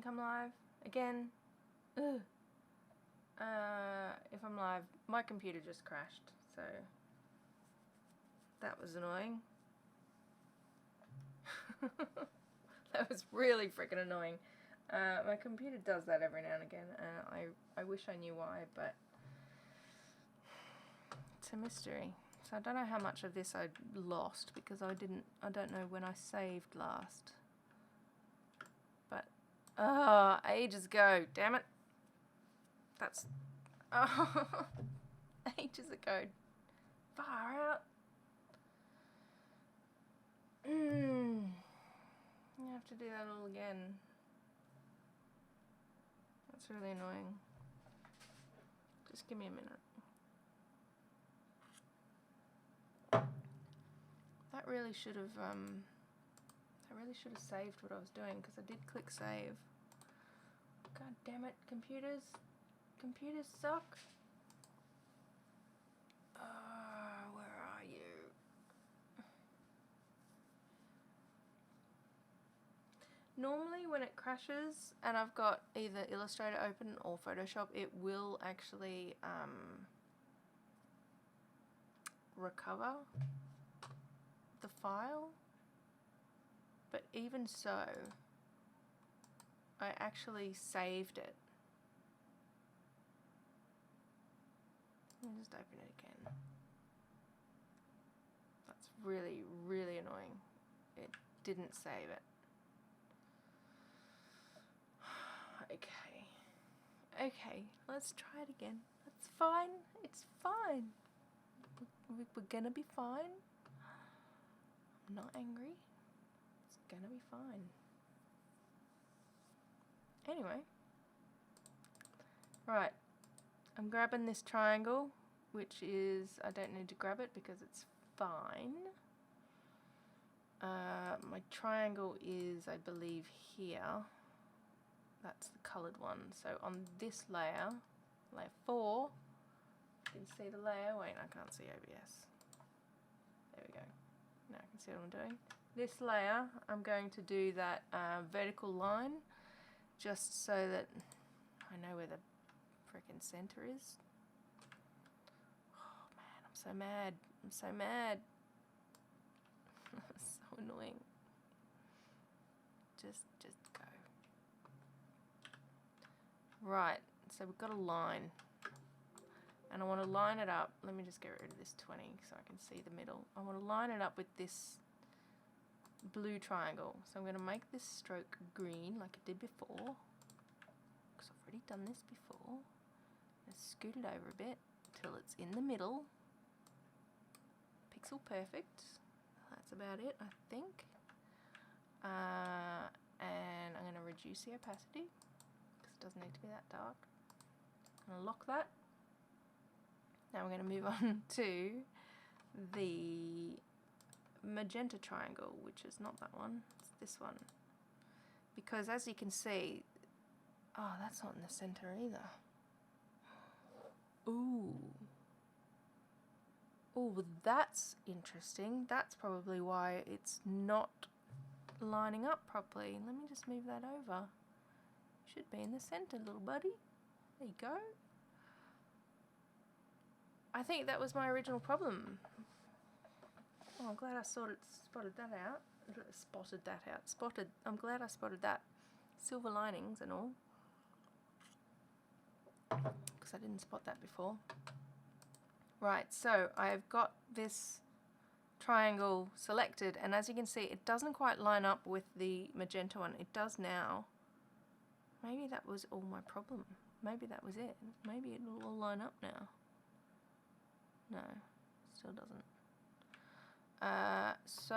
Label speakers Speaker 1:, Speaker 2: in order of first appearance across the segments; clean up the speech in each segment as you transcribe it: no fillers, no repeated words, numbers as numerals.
Speaker 1: think I'm live again. Ugh. If I'm live, my computer just crashed, so that was annoying. That was really freaking annoying. My computer does that every now and again, and I wish I knew why, but it's a mystery. So I don't know how much of this I lost because I don't know when I saved last. But ages ago, damn it. That's ages ago. Far out. You have to do that all again. That's really annoying. Just give me a minute. That really should have saved what I was doing because I did click save. God damn it, computers. Computers suck. Where are you? Normally when it crashes and I've got either Illustrator open or Photoshop, it will actually recover the file, but even so, I actually saved it. Let me just open it again. That's really, really annoying. It didn't save it. Okay, let's try it again. It's fine. It's fine. We're gonna be fine. I'm not angry. It's gonna be fine. Anyway. Right. I'm grabbing this triangle, which is, I don't need to grab it because it's fine. My triangle is, I believe, here. That's the coloured one. So on this layer, layer 4, you can see the layer. Wait, I can't see OBS. There we go. Now I can see what I'm doing. This layer, I'm going to do that vertical line, just so that I know where the frickin' center is. Oh man, I'm so mad. I'm so mad. So annoying. Just go. Right, so we've got a line. And I want to line it up. Let me just get rid of this 20 so I can see the middle. I want to line it up with this blue triangle. So I'm going to make this stroke green like I did before, because I've already done this before. Just scoot it over a bit till it's in the middle. Pixel perfect. That's about it, I think. And I'm going to reduce the opacity because it doesn't need to be that dark. I'm going to lock that. Now we're going to move on to the magenta triangle, which is not that one, it's this one. Because as you can see, oh, that's not in the center either. Ooh. Oh, well, that's interesting. That's probably why it's not lining up properly. Let me just move that over. Should be in the center, little buddy. There you go. I think that was my original problem. Oh, I'm glad I spotted that out. I'm glad I spotted that. Silver linings and all. Because I didn't spot that before. Right, so I've got this triangle selected, and as you can see, it doesn't quite line up with the magenta one. It does now. Maybe that was all my problem. Maybe that was it. Maybe it'll all line up now. No, still doesn't. So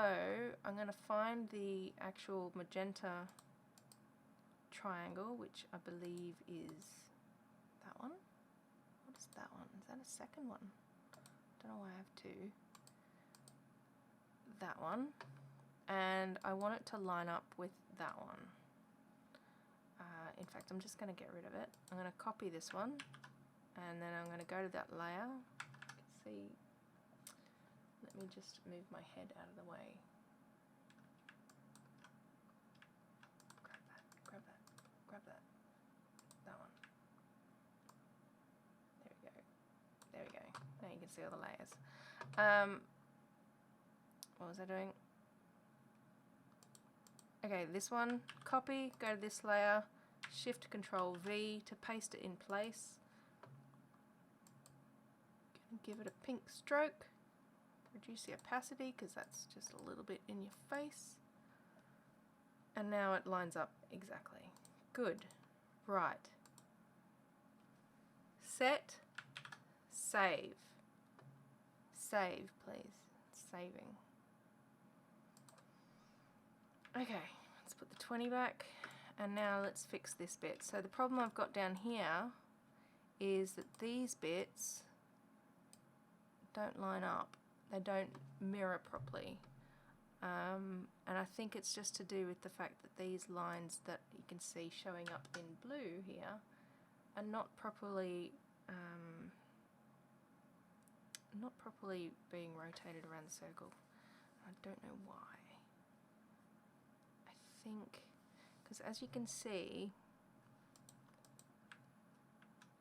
Speaker 1: I'm going to find the actual magenta triangle, which I believe is that one. What is that one? Is that a second one? I don't know why I have two. That one. And I want it to line up with that one. In fact, I'm just going to get rid of it. I'm going to copy this one, and then I'm going to go to that layer. You can see. Let me just move my head out of the way. Grab that, grab that, grab see all the layers. What was I doing? Okay, this one, copy, go to this layer, Shift Control V to paste it in place. Give it a pink stroke, reduce the opacity because that's just a little bit in your face. And now it lines up exactly. Good. Right. Set, save. Save, please. It's saving. Okay, let's put the 20 back, and now let's fix this bit. So the problem I've got down here is that these bits don't line up. They don't mirror properly. And I think it's just to do with the fact that these lines that you can see showing up in blue here are not properly being rotated around the circle. I don't know why. I think because as you can see,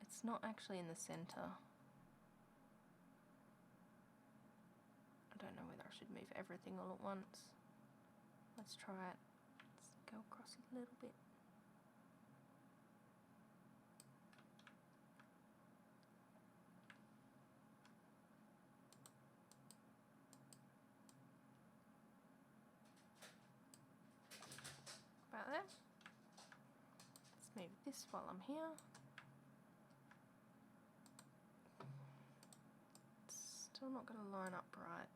Speaker 1: it's not actually in the center. I don't know whether I should move everything all at once. Let's try it. Let's go across a little bit. About there. Let's move this while I'm here. It's still not going to line up right.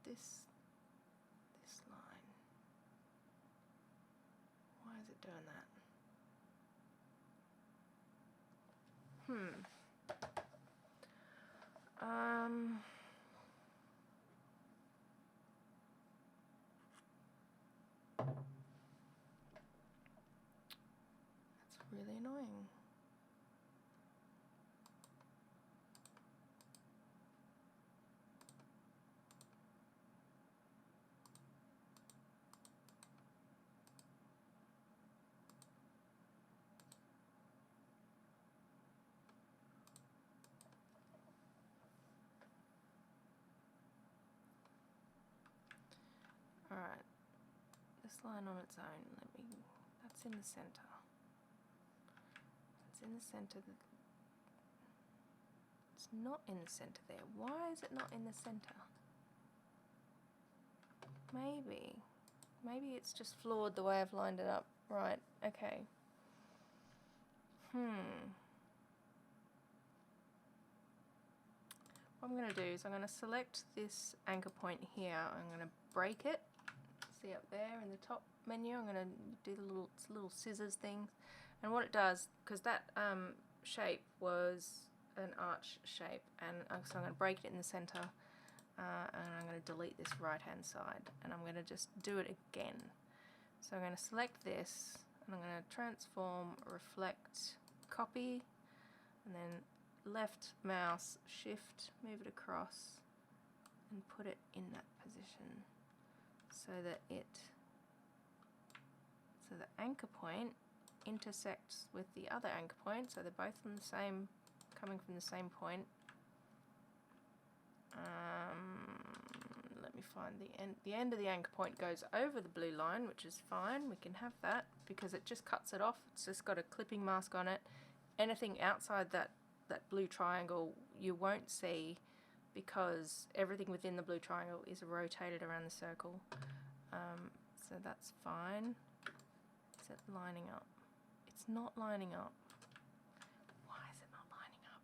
Speaker 1: This line. Why is it doing that? That's really annoying. Alright, this line on its own, that's in the center. It's in the center. It's not in the center there. Why is it not in the center? Maybe it's just flawed the way I've lined it up. Right, okay. What I'm going to do is I'm going to select this anchor point here. I'm going to break it. See up there in the top menu, I'm going to do the little scissors thing. And what it does, because that shape was an arch shape, and so I'm going to break it in the center, and I'm going to delete this right hand side, and I'm going to just do it again. So I'm going to select this, and I'm going to transform, reflect, copy, and then left mouse, shift, move it across, and put it in that position so that the anchor point intersects with the other anchor point, so they're both from the same, coming from the same point. Let me find the end. The end of the anchor point goes over the blue line, which is fine. We can have that because it just cuts it off. It's just got a clipping mask on it. Anything outside that blue triangle you won't see because everything within the blue triangle is rotated around the circle. So that's fine. Is it lining up? It's not lining up. Why is it not lining up?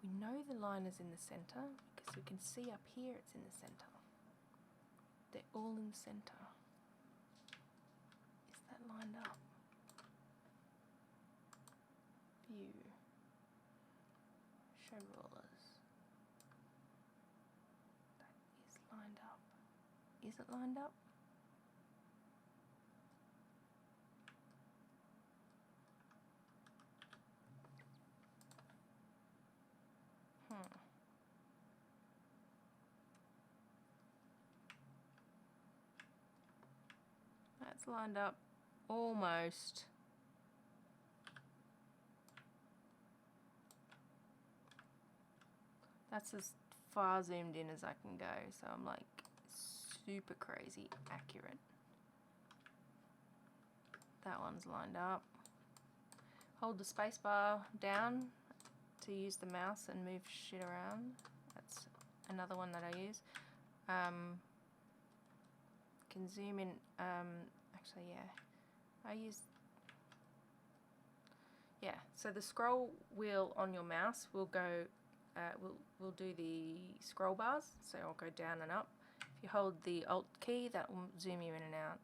Speaker 1: We know the line is in the center because we can see up here it's in the center. They're all in the center. Is that lined up? View. Show rulers. That is lined up. Is it lined up? That's lined up almost. That's as far zoomed in as I can go, so I'm like super crazy accurate. That one's lined up. Hold the space bar down to use the mouse and move shit around. That's another one that I use. Can zoom in. Actually, yeah, I use. Yeah, so the scroll wheel on your mouse will go. Will do the scroll bars. So I'll go down and up. If you hold the Alt key, that will zoom you in and out.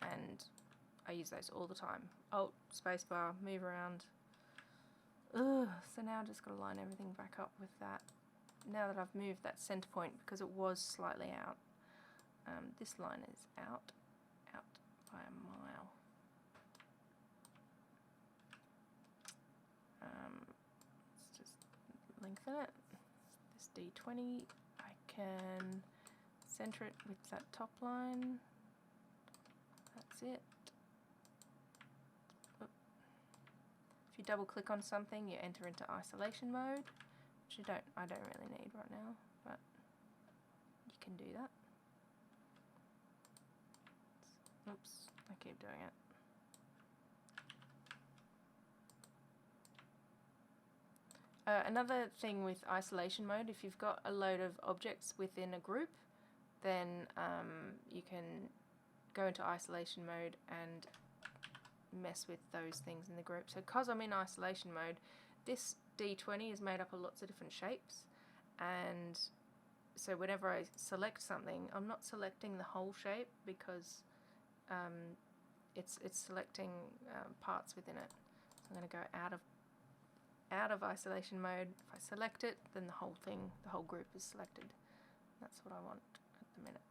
Speaker 1: And I use those all the time. Alt, spacebar, move around. Ugh, so now I've just got to line everything back up with that. Now that I've moved that center point, because it was slightly out. This line is out by a mile. Let's just lengthen it. This D20, I can center it with that top line. That's it. If you double click on something, you enter into isolation mode, which I don't really need right now, but you can do that. Oops, I keep doing it. Another thing with isolation mode, if you've got a load of objects within a group, then you can go into isolation mode and mess with those things in the group. So because I'm in isolation mode, this D20 is made up of lots of different shapes, and so whenever I select something, I'm not selecting the whole shape because it's selecting parts within it. So I'm going to go out of isolation mode. If I select it, then the whole thing, the whole group is selected. That's what I want at the minute.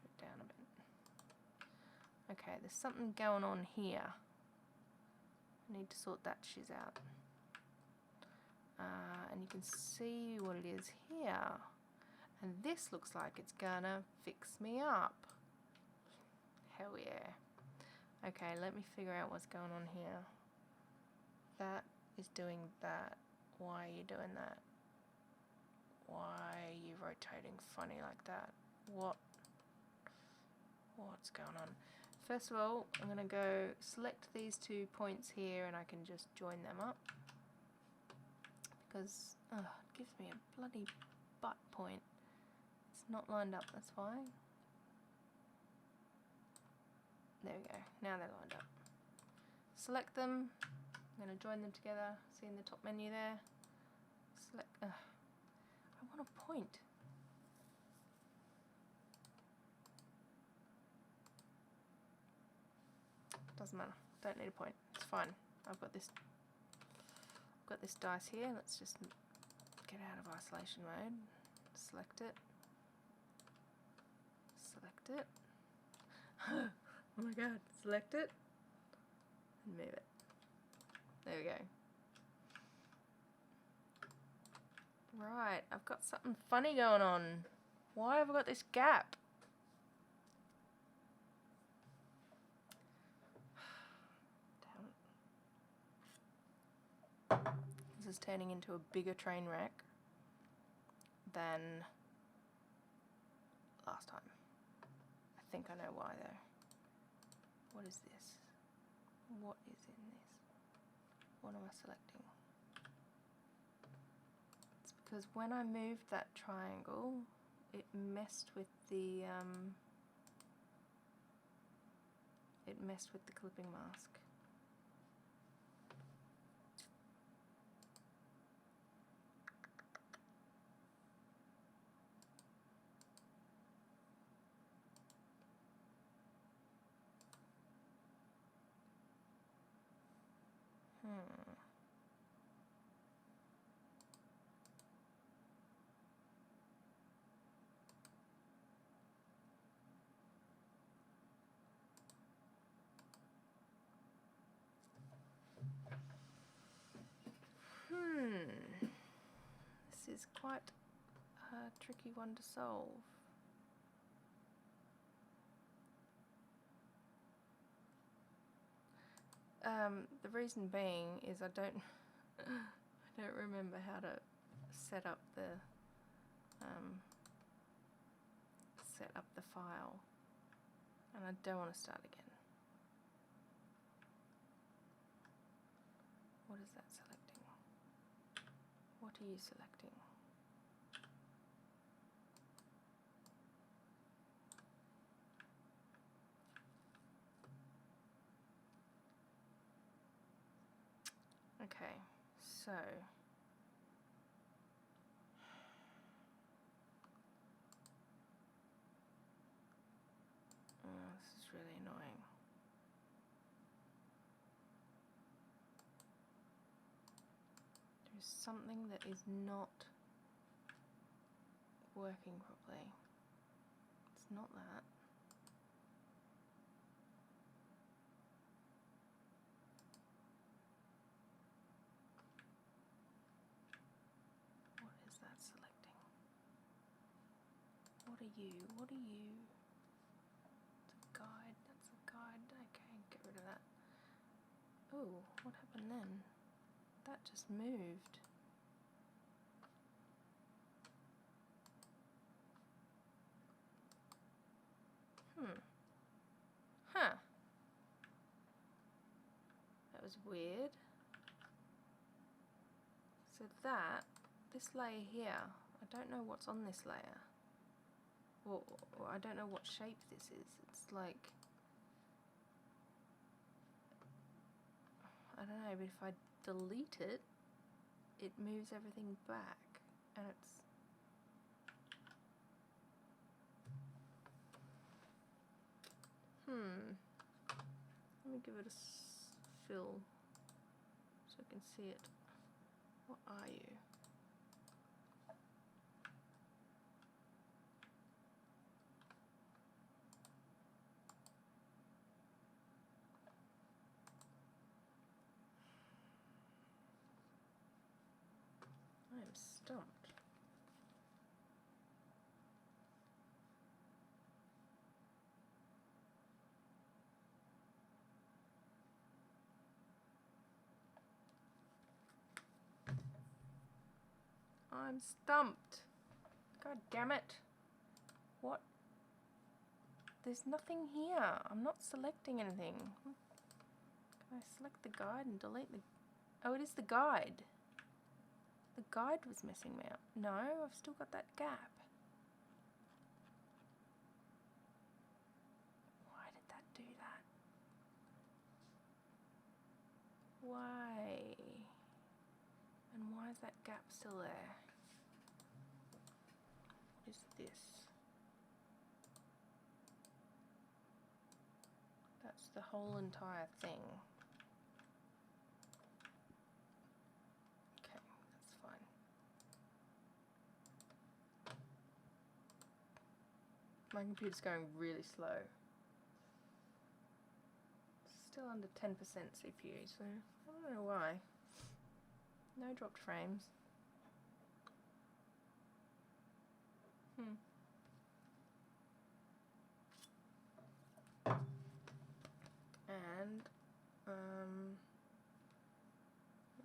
Speaker 1: Put it down a bit. Okay, there's something going on here. I need to sort that shiz out. And you can see what it is here. And this looks like it's gonna fix me up. Hell yeah. Okay, let me figure out what's going on here. That is doing that. Why are you doing that? Why are you rotating funny like that? What's going on? First of all, I'm going to go select these 2 points here and I can just join them up. Because it gives me a bloody butt point. It's not lined up, that's why. There we go, now they're lined up. Select them, I'm going to join them together, see in the top menu there. Select, I want a point. Doesn't matter, don't need a point, it's fine. I've got this dice here, let's just get out of isolation mode, select it, oh my god, select it, and move it. There we go. Right, I've got something funny going on. Why have I got this gap? This is turning into a bigger train wreck than last time. I think I know why though. What is this? What is in this? What am I selecting? It's because when I moved that triangle, it messed with the clipping mask. This is quite a tricky one to solve. The reason being is I don't remember how to set up the file, and I don't want to start again. What is that selecting? What are you selecting? Okay, so this is really annoying. There's something that is not working properly. It's not that. What is that selecting? What are you? What are you? It's a guide. That's a guide. Okay, get rid of that. Oh, what happened then? That just moved. Huh. That was weird. So this layer here, I don't know what's on this layer. Or I don't know what shape this is. It's like, I don't know, but if I delete it, it moves everything back, and it's let me give it a fill so I can see it. What are you? I am stumped. I'm stumped. God damn it. What? There's nothing here. I'm not selecting anything. Can I select the guide and delete the... Oh, it is the guide. The guide was messing me up. No, I've still got that gap. Why did that do that? Why? And why is that gap still there? What is this? That's the whole entire thing. Okay, that's fine. My computer's going really slow. Still under 10% CPU, so I don't know why. No dropped frames. And let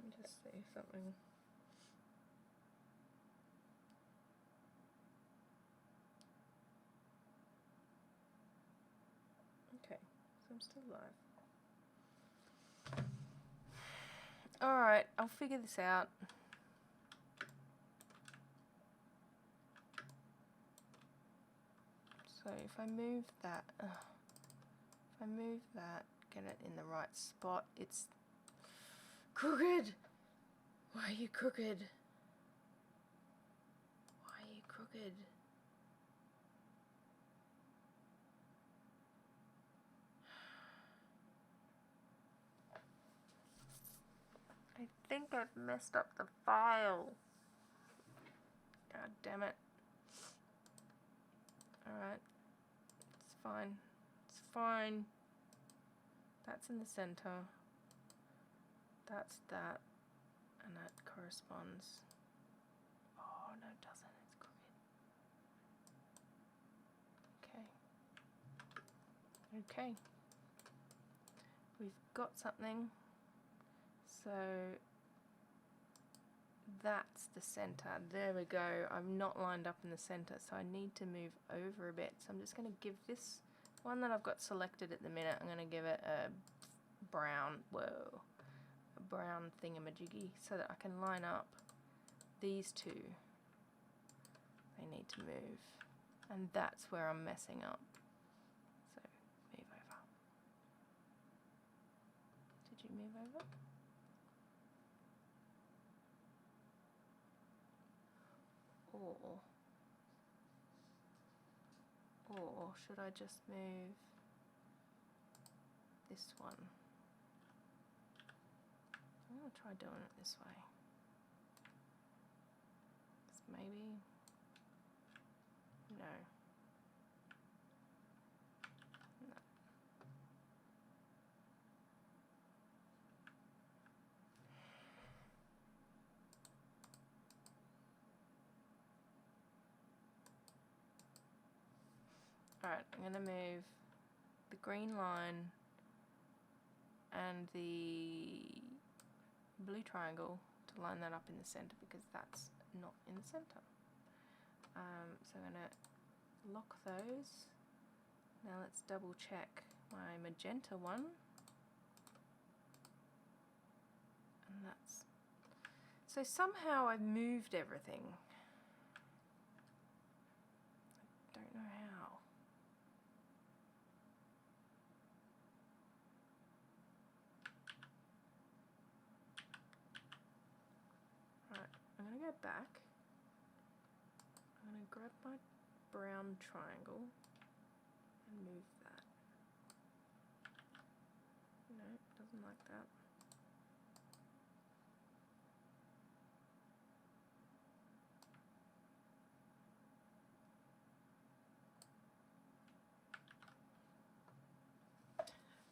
Speaker 1: me just say something. Okay, so I'm still live. Alright, I'll figure this out. So if I move that, get it in the right spot, it's crooked! Why are you crooked? Why are you crooked? I think I've messed up the file. God damn it. Alright. It's fine. It's fine. That's in the center. That's that. And that corresponds. Oh, no it doesn't. It's crooked. Okay. Okay. We've got something. So that's the center. There we go. I'm not lined up in the center, so I need to move over a bit. So I'm just going to give this one that I've got selected at the minute, I'm going to give it a brown, a brown thingamajiggy, so that I can line up these two. They need to move, and that's where I'm messing up. So move over. Did you move over? Or should I just move this one? I'm going to try doing it this way. Maybe, no. Alright, I'm going to move the green line and the blue triangle to line that up in the center, because that's not in the center. So I'm going to lock those. Now let's double check my magenta one. And that's... So somehow I've moved everything. I don't know how. Right, I'm going to go back. I'm going to grab my brown triangle and move that. No, it doesn't like that.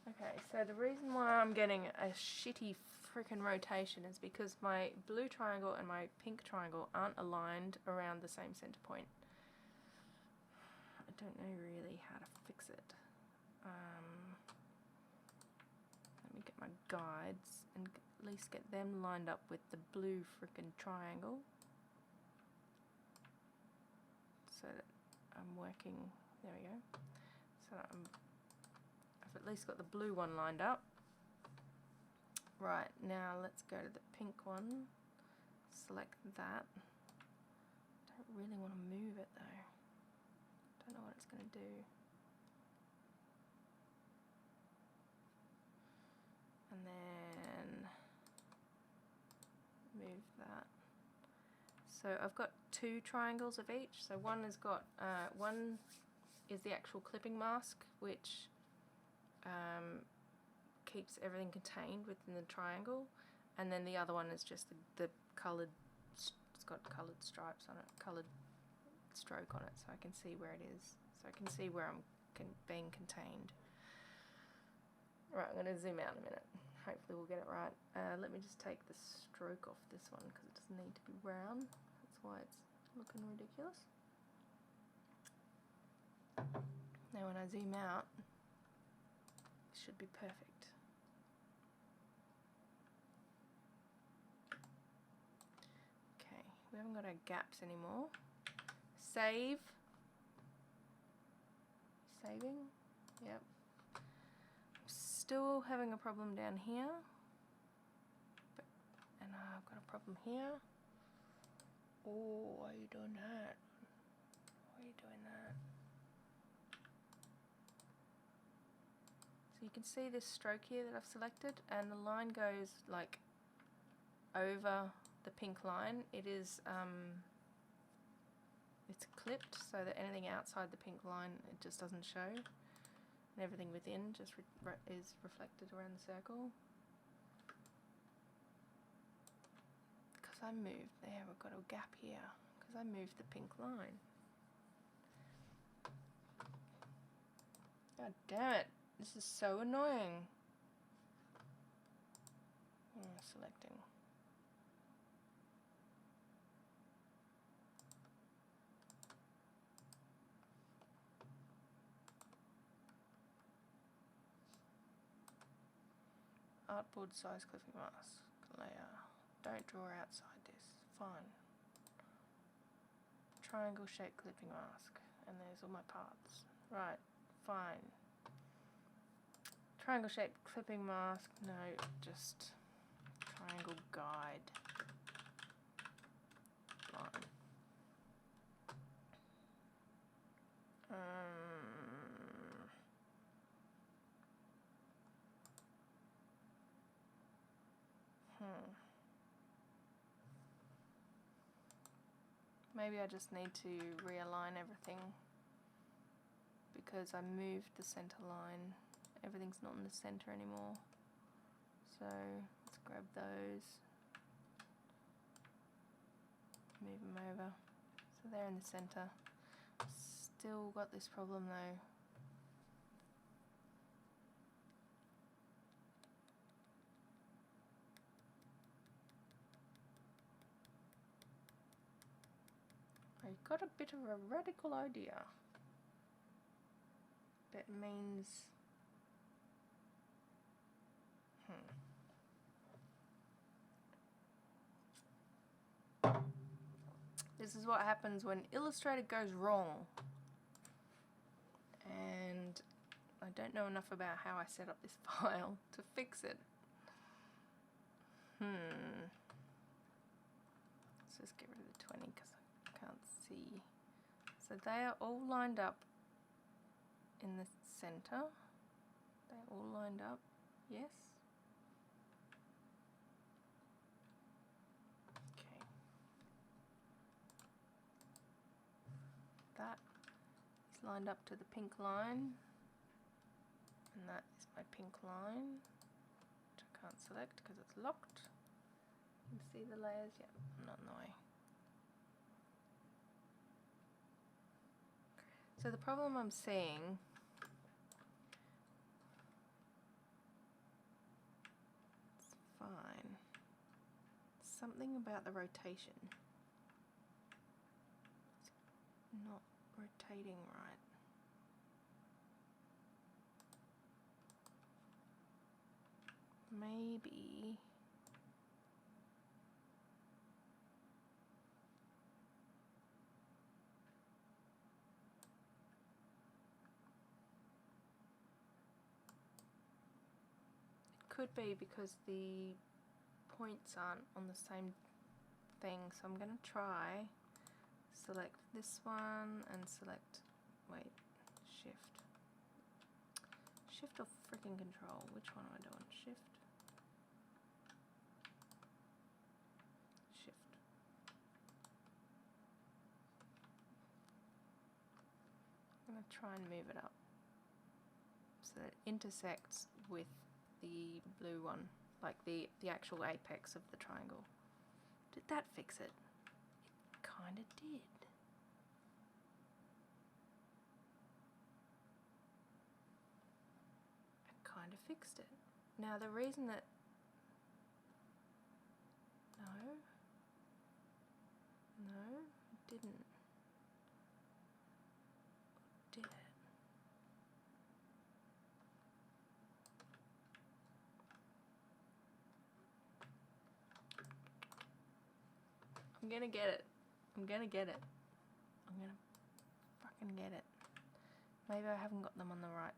Speaker 1: Okay, so the reason why I'm getting a shitty freaking rotation is because my blue triangle and my pink triangle aren't aligned around the same center point. I don't know really how to fix it. Let me get my guides and at least get them lined up with the blue freaking triangle, so that I'm working, there we go, so that I've at least got the blue one lined up. Right, now let's go to the pink one, select that. Don't really want to move it though. Don't know what it's going to do. And then move that. So I've got two triangles of each. So one has got, one is the actual clipping mask, which keeps everything contained within the triangle, and then the other one is just the coloured, it's got coloured stripes on it, coloured stroke on it, so I can see where it is, so I can see where I'm being contained. Right, I'm going to zoom out a minute, hopefully we'll get it right. Let me just take the stroke off this one because it doesn't need to be round, that's why it's looking ridiculous. Now when I zoom out, it should be perfect. We haven't got our gaps anymore. Save. Saving. Yep. Still having a problem down here. And I've got a problem here. Oh, why are you doing that? Why are you doing that? So you can see this stroke here that I've selected, and the line goes like over the pink line. It is it's clipped so that anything outside the pink line, it just doesn't show, and everything within just is reflected around the circle. Because I moved there, we've got a gap here because I moved the pink line. God damn it, this is so annoying. Selecting. Artboard size clipping mask layer. Don't draw outside this. fine. Triangle shaped clipping mask. And there's all my parts. Right, fine. Triangle shaped clipping mask. No, just triangle guide. Fine. Maybe I just need to realign everything because I moved the center line. Everything's not in the center anymore. So let's grab those, move them over. So they're in the center. Still got this problem though. I got a bit of a radical idea. That means this is what happens when Illustrator goes wrong. And I don't know enough about how I set up this file to fix it. Let's just get rid of the 20 because I can't see. So they are all lined up in the center. They're all lined up, yes. Okay. That is lined up to the pink line. And that is my pink line, which I can't select because it's locked. You can see the layers, yeah, not in the way. So the problem I'm seeing it's fine. Something about the rotation. It's not rotating right. Maybe it could be because the points aren't on the same thing, so I'm going to try select this one and select, wait, shift or freaking control, which one am I doing? Shift. I'm going to try and move it up so that it intersects with the blue one, like the actual apex of the triangle. Did that fix it? It kind of did. It kind of fixed it. Now the reason that no, it didn't. Did it? I'm gonna get it. I'm gonna get it. I'm gonna fucking get it. Maybe I haven't got them on the right.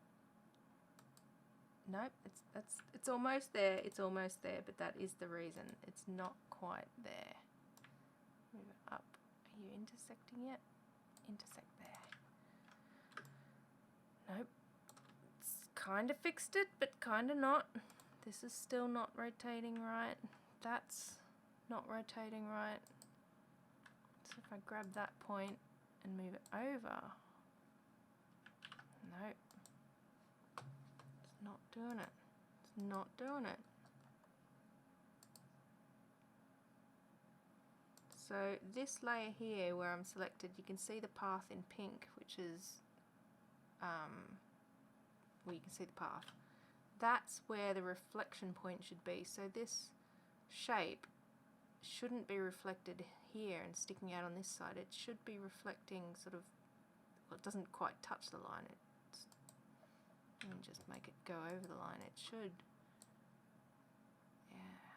Speaker 1: Nope, it's almost there. It's almost there, but that is the reason. It's not quite there. Move it up. Are you intersecting yet? Intersect there. Nope. It's kind of fixed it, but kind of not. This is still not rotating right. That's not rotating right. So if I grab that point and move it over, nope. It's not doing it. It's not doing it. So this layer here where I'm selected, you can see the path in pink, which is well, you can see the path. That's where the reflection point should be. So this shape shouldn't be reflected here and sticking out on this side. It should be reflecting sort of, well, it doesn't quite touch the line. Let me just make it go over the line. It should, yeah.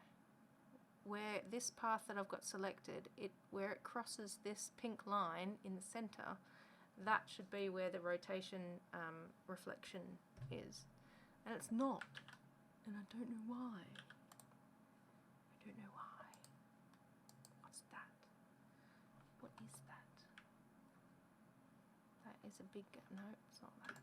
Speaker 1: where this path that I've got selected, where it crosses this pink line in the center, that should be where the rotation reflection is. And it's not. And I don't know why. I don't know why. What's that? What is that? That is a big gap. No, it's not that.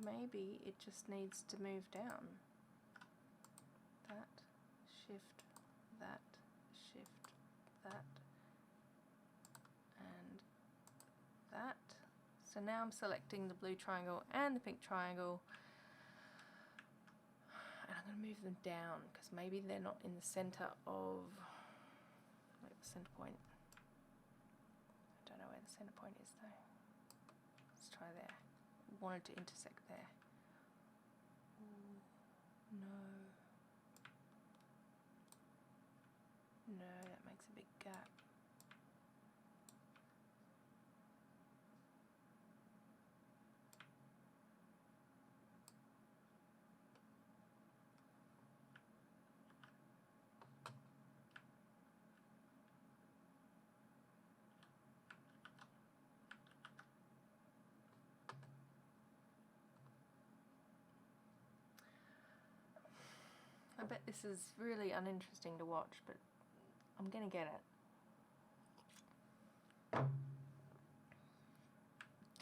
Speaker 1: Maybe it just needs to move down. That, shift, that, shift, that, and that. So now I'm selecting the blue triangle and the pink triangle, and I'm going to move them down because maybe they're not in the center of, like, the center point. I don't know where the center point is though. Let's try there. Wanted to intersect there. Ooh, no. No, that makes a big gap. I bet this is really uninteresting to watch, but I'm gonna get it.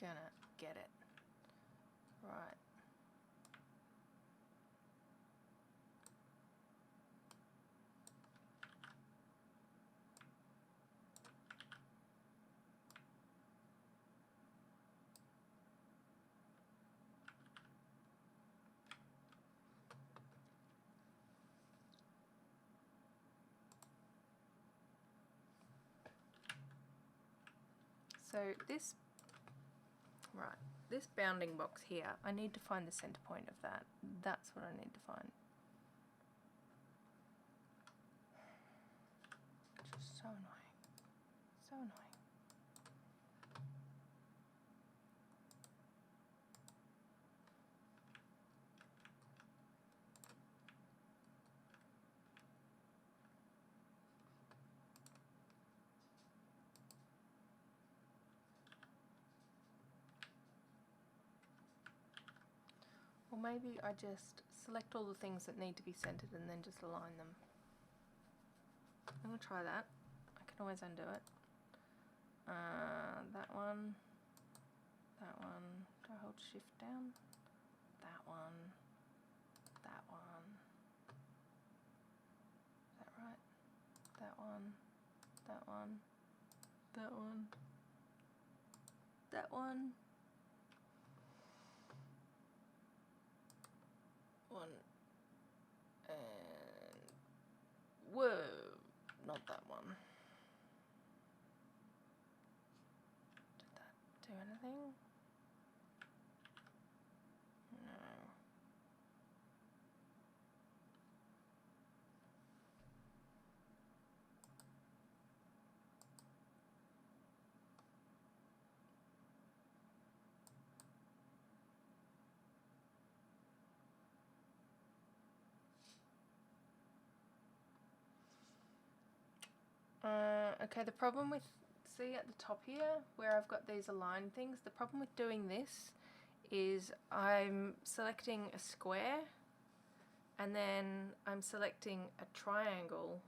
Speaker 1: Gonna get it. Right. So this bounding box here, I need to find the center point of that. That's what I need to find. Just so annoying. So annoying. Or maybe I just select all the things that need to be centered and then just align them. I'm going to try that. I can always undo it. That one. That one. Do I hold shift down? That one. That one. Is that right? That one. That one. That one. That one. One. And whoa, not that one. Did that do anything? No. Okay, the problem with, see at the top here where I've got these aligned things, the problem with doing this is I'm selecting a square and then I'm selecting a triangle,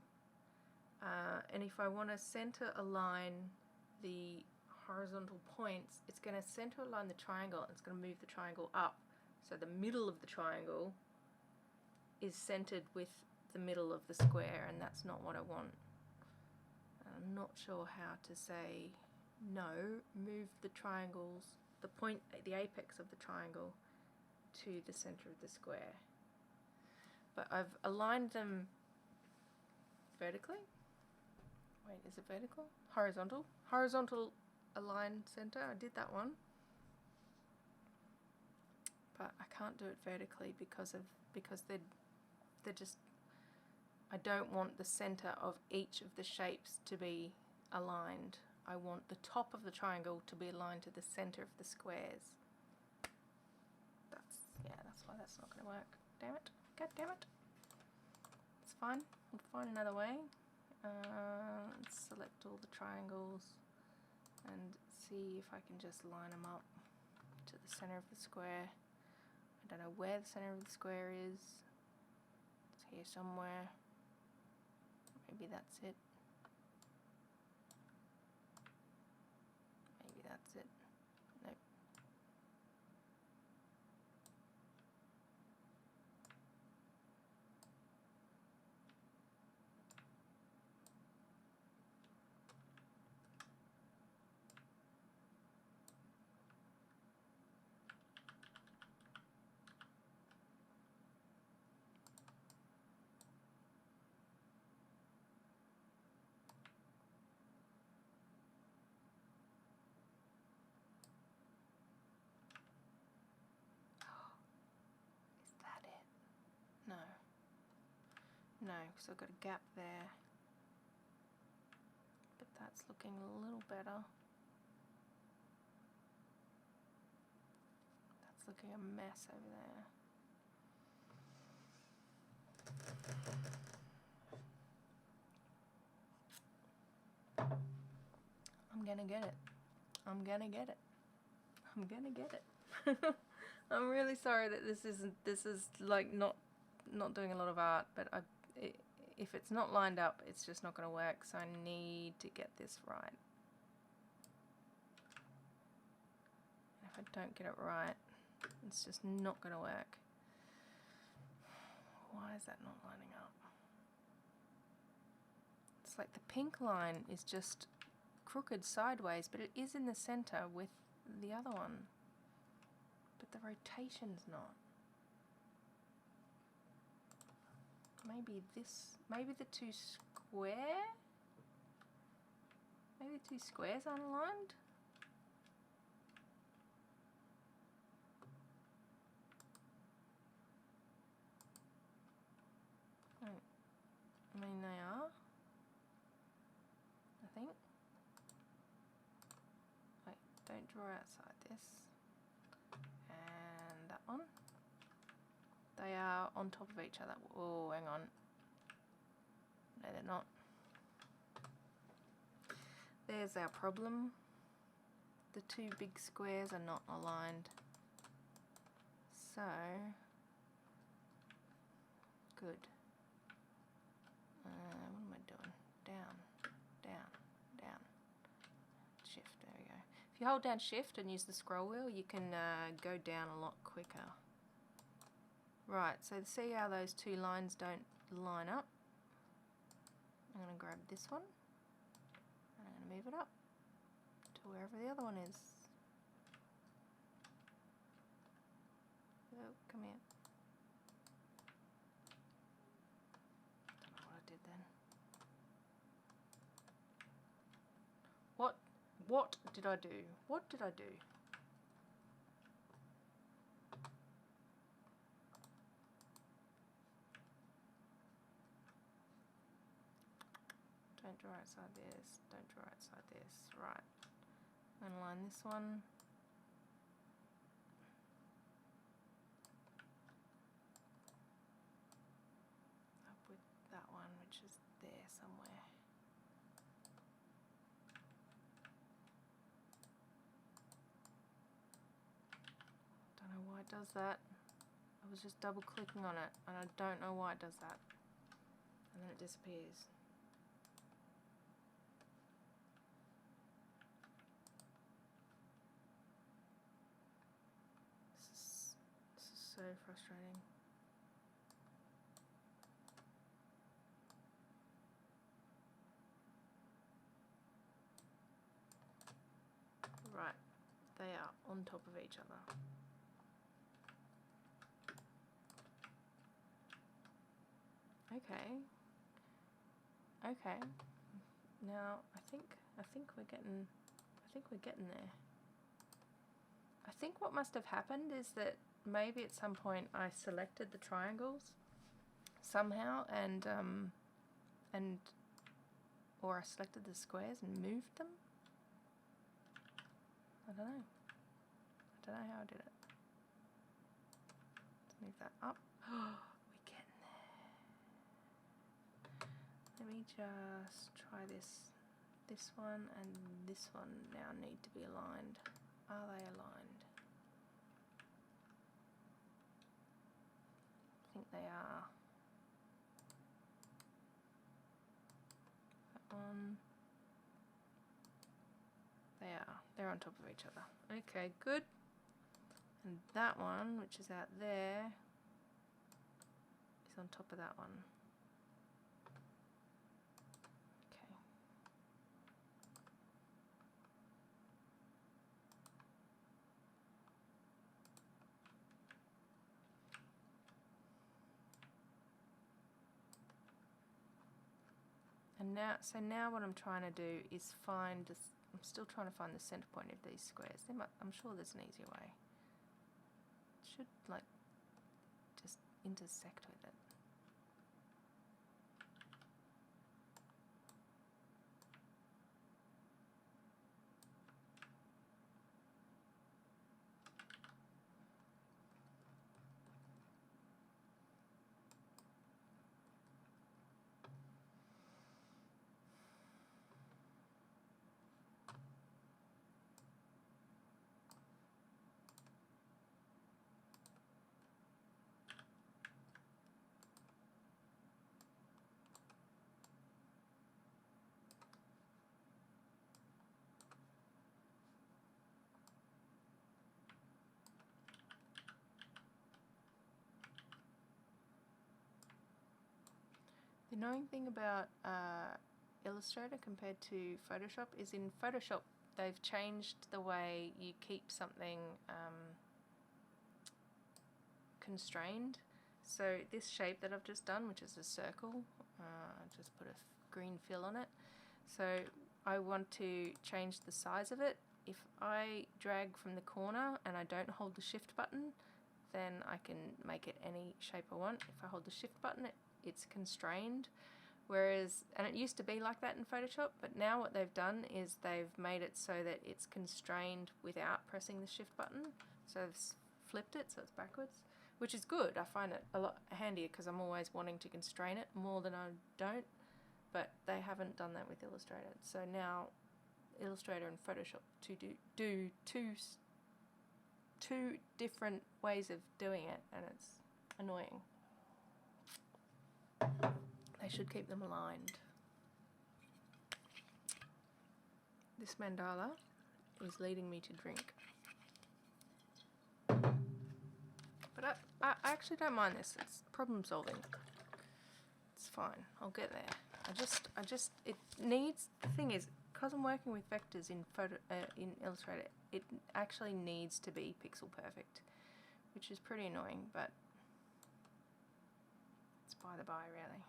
Speaker 1: and if I want to center align the horizontal points, it's going to center align the triangle and it's going to move the triangle up, so the middle of the triangle is centered with the middle of the square, and that's not what I want. I'm not sure how to say no, move the triangles, the point, the apex of the triangle to the center of the square. But I've aligned them vertically. Wait, is it vertical? Horizontal? Horizontal align center, I did that one. But I can't do it vertically because they're just I don't want the center of each of the shapes to be aligned. I want the top of the triangle to be aligned to the center of the squares. That's why that's not going to work. Damn it. God damn it. It's fine. We'll find another way. Let's select all the triangles and see if I can just line them up to the center of the square. I don't know where the center of the square is. It's here somewhere. Maybe that's it. Maybe that's it. Nope. No. No, because I've got a gap there. But that's looking a little better. That's looking a mess over there. I'm gonna get it. I'm gonna get it. I'm gonna get it. I'm really sorry that this is like not doing a lot of art, but if it's not lined up, it's just not going to work, so I need to get this right. If I don't get it right, it's just not going to work. Why is that not lining up? It's like the pink line is just crooked sideways, but it is in the center with the other one. But the rotation's not. Maybe this, maybe the two squares aren't aligned? I mean, they are, I think. Wait, don't draw outside this. And that one. They are on top of each other. Oh, hang on. No, they're not. There's our problem. The two big squares are not aligned. So, good. What am I doing? Down, down, down. Shift, there we go. If you hold down Shift and use the scroll wheel, you can go down a lot quicker. Right, so see how those two lines don't line up? I'm going to grab this one and I'm going to move it up to wherever the other one is. Oh, come here. Don't know what I did then. What did I do? What did I do? Don't draw outside this, don't draw outside this. Right. I'm going to line this one. Up with that one, which is there somewhere. Don't know why it does that. I was just double clicking on it and I don't know why it does that. And then it disappears. This is so frustrating. Right, they are on top of each other. Okay. Okay. Now I think we're getting there. I think what must have happened is that maybe at some point I selected the triangles somehow and or I selected the squares and moved them. I don't know. I don't know how I did it. Let's move that up. Oh, we're getting there. Let me just try this. This one and this one now need to be aligned. Are they aligned? I think they are. That one. They are. They're on top of each other. Okay, good. And that one, which is out there, is on top of that one. Okay. And now, so now what I'm trying to do is find this. I'm still trying to find the center point of these squares. I'm sure there's an easier way. It should like just intersect with it. The annoying thing about Illustrator compared to Photoshop is in Photoshop they've changed the way you keep something constrained. So this shape that I've just done, which is a circle, I just put a green fill on it. So I want to change the size of it. If I drag from the corner and I don't hold the shift button, then I can make it any shape I want. If I hold the shift button, it's constrained. Whereas, and it used to be like that in Photoshop, but now what they've done is they've made it so that it's constrained without pressing the shift button. So they've flipped it so it's backwards, which is good. I find it a lot handier because I'm always wanting to constrain it more than I don't, but they haven't done that with Illustrator. So now Illustrator and Photoshop do two different ways of doing it, and it's annoying. They should keep them aligned. This mandala is leading me to drink. But I actually don't mind this. It's problem solving. It's fine. I'll get there. It needs, the thing is, because I'm working with vectors in Illustrator, it actually needs to be pixel perfect, which is pretty annoying, but it's by the by, really.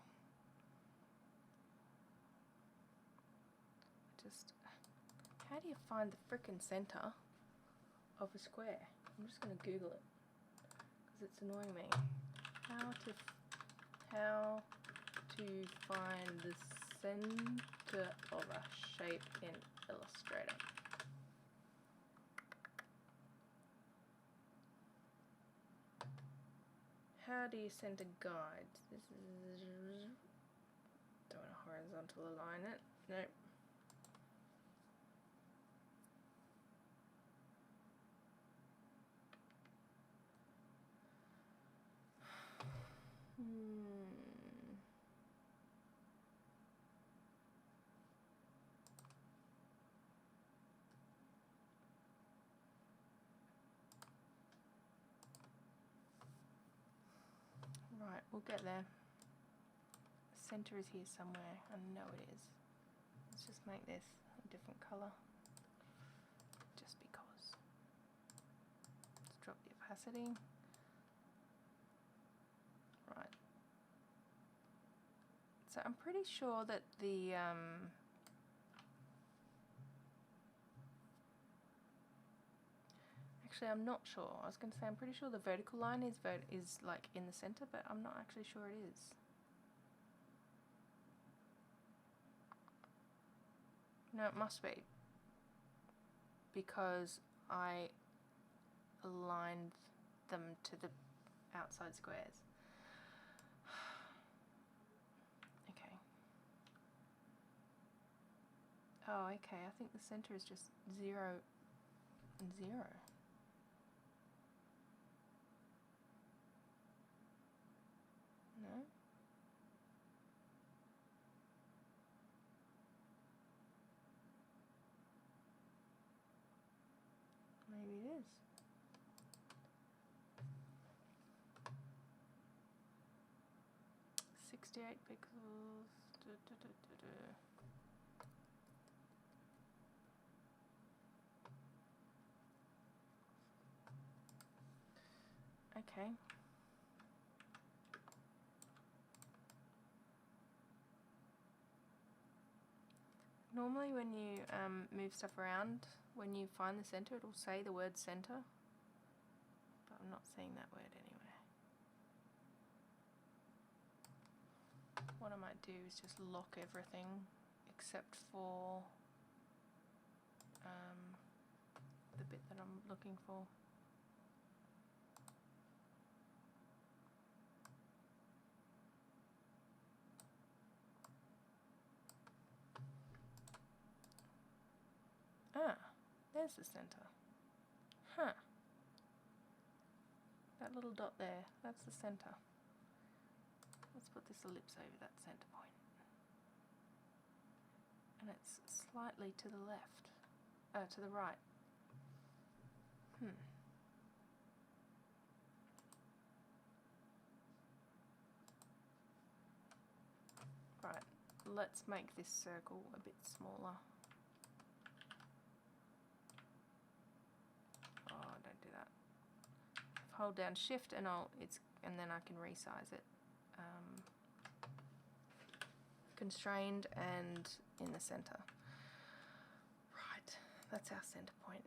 Speaker 1: How do you find the frickin' center of a square? I'm just gonna Google it because it's annoying me. How to find the center of a shape in Illustrator. How do you center guides? This is, don't want to horizontal align it. Nope. Right, we'll get there. The center is here somewhere. I know it is. Let's just make this a different color. Just because. Let's drop the opacity. Right. So I'm pretty sure that the actually, I'm not sure. I was going to say I'm pretty sure the vertical line is like in the center, but I'm not actually sure it is. No, it must be. Because I aligned them to the outside squares. Okay. Oh, okay. I think the center is just 0 and 0. No? Maybe it is. "68 pixels. Okay. Normally when you move stuff around, when you find the center, it'll say the word center. But I'm not seeing that word anywhere. What I might do is just lock everything except for the bit that I'm looking for. Ah, there's the center. Huh. That little dot there, that's the center. Let's put this ellipse over that center point. And it's slightly to the left, to the right. Right, let's make this circle a bit smaller. Oh, don't do that. Hold down Shift and and then I can resize it. Constrained and in the center. Right, that's our center point.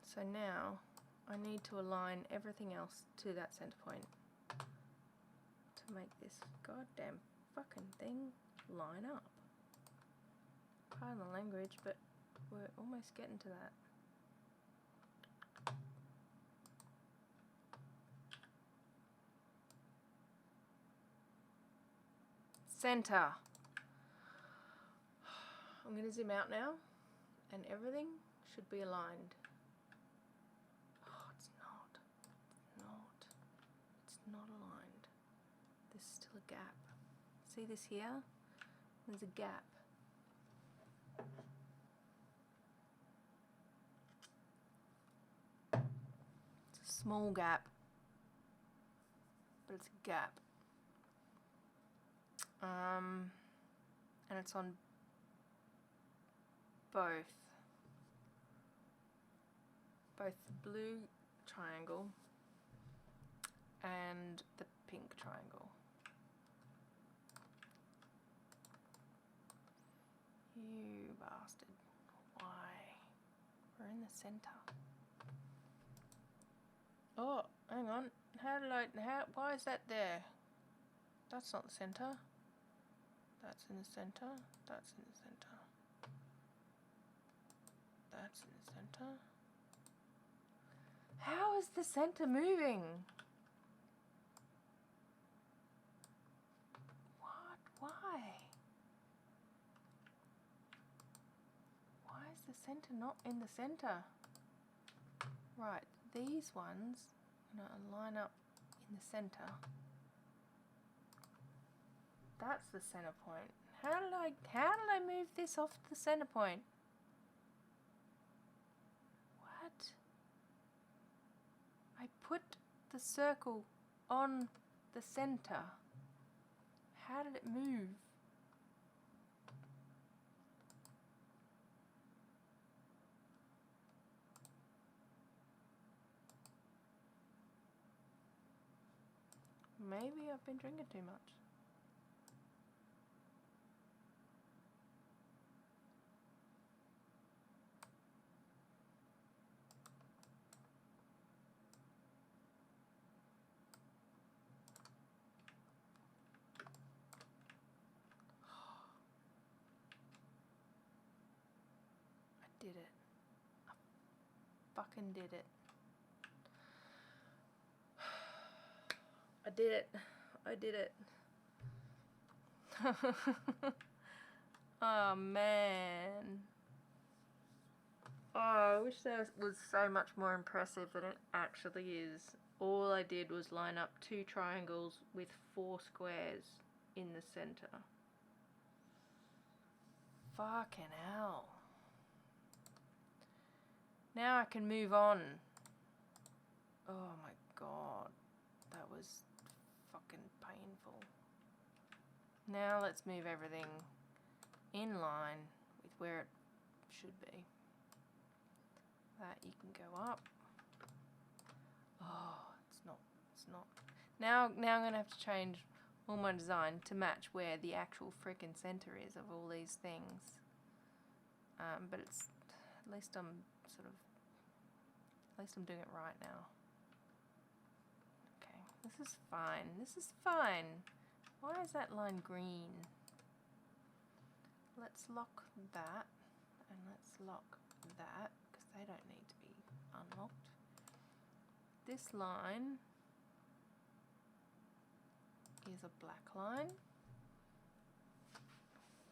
Speaker 1: So now I need to align everything else to that center point to make this goddamn fucking thing line up. Pardon the language, but we're almost getting to that. Center. I'm going to zoom out now, and everything should be aligned. Oh, it's not. It's not. It's not aligned. There's still a gap. See this here? There's a gap. It's a small gap, but it's a gap. And it's on both the blue triangle and the pink triangle. You bastard. Why? We're in the center. Oh, hang on. Why is that there? That's not the center. That's in the center. That's in the center. That's in the center. How is the center moving? What? Why? Why is the center not in the center? Right, these ones I'm gonna line up in the center. That's the center point. How did I move this off the center point? What? I put the circle on the center. How did it move? Maybe I've been drinking too much. did it. I fucking did it. I did it. I did it. Oh man. Oh, I wish that was so much more impressive than it actually is. All I did was line up 2 triangles with 4 squares in the center. Fucking hell. Now I can move on. Oh my god. That was fucking painful. Now let's move everything in line with where it should be. That you can go up. Oh, it's not. Now I'm gonna have to change all my design to match where the actual frickin' center is of all these things. But it's, at least I'm doing it right now. Okay, this is fine. This is fine. Why is that line green? Let's lock that, and let's lock that, because they don't need to be unlocked. This line is a black line.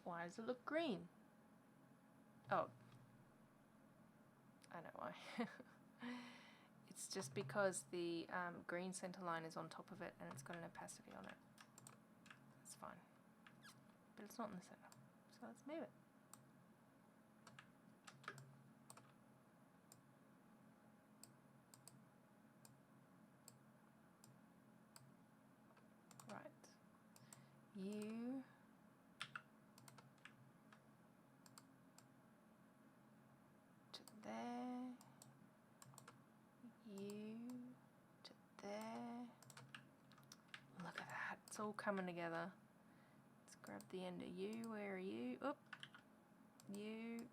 Speaker 1: Why does it look green? Oh, I know why. It's just because the green center line is on top of it and it's got an opacity on it. It's fine. But it's not in the center. So let's move it. Right. You to there. You to there. Look at that. It's all coming together. Let's grab the end of you. Where are you? Oop. You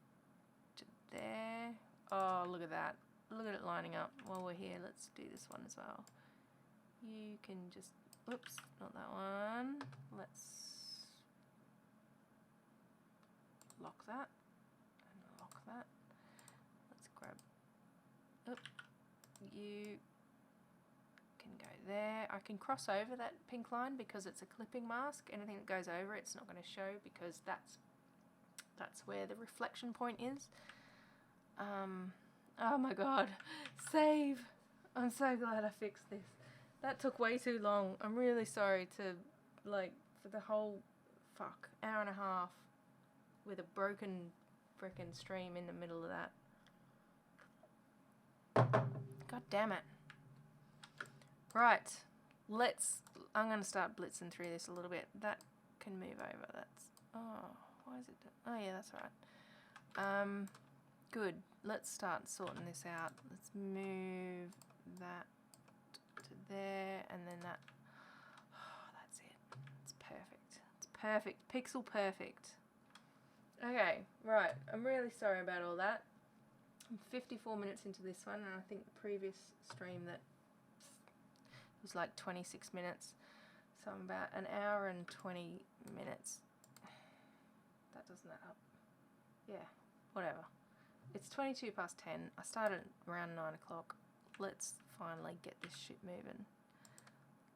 Speaker 1: to there. Oh, look at that. Look at it lining up. While we're here, let's do this one as well. You can just, oops, not that one. Let's lock that and lock that. Let's grab, oop, you can go there. I can cross over that pink line because it's a clipping mask. Anything that goes over it's not going to show because that's where the reflection point is. Oh my god, save! I'm so glad I fixed this. That took way too long. I'm really sorry to, like, for the whole, hour and a half with a broken frickin' stream in the middle of that. God damn it. Right, I'm going to start blitzing through this a little bit. That can move over. That's, oh, why is it, oh yeah, that's right. Good. Let's start sorting this out. Let's move that to there, and then that. Oh, that's it. It's perfect. It's perfect. Pixel perfect. Okay, right. I'm really sorry about all that. I'm 54 minutes into this one, and I think the previous stream that was like 26 minutes. So I'm about an hour and 20 minutes. That doesn't add up. Yeah, whatever. It's 10:22. I started around 9 o'clock. Let's finally get this shit moving.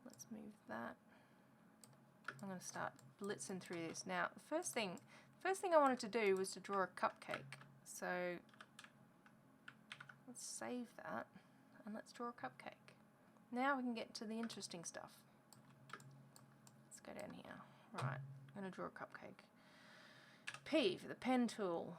Speaker 1: Let's move that. I'm going to start blitzing through this. Now, the first thing I wanted to do was to draw a cupcake. So let's save that and let's draw a cupcake. Now we can get to the interesting stuff. Let's go down here. Right, I'm going to draw a cupcake. P for the pen tool.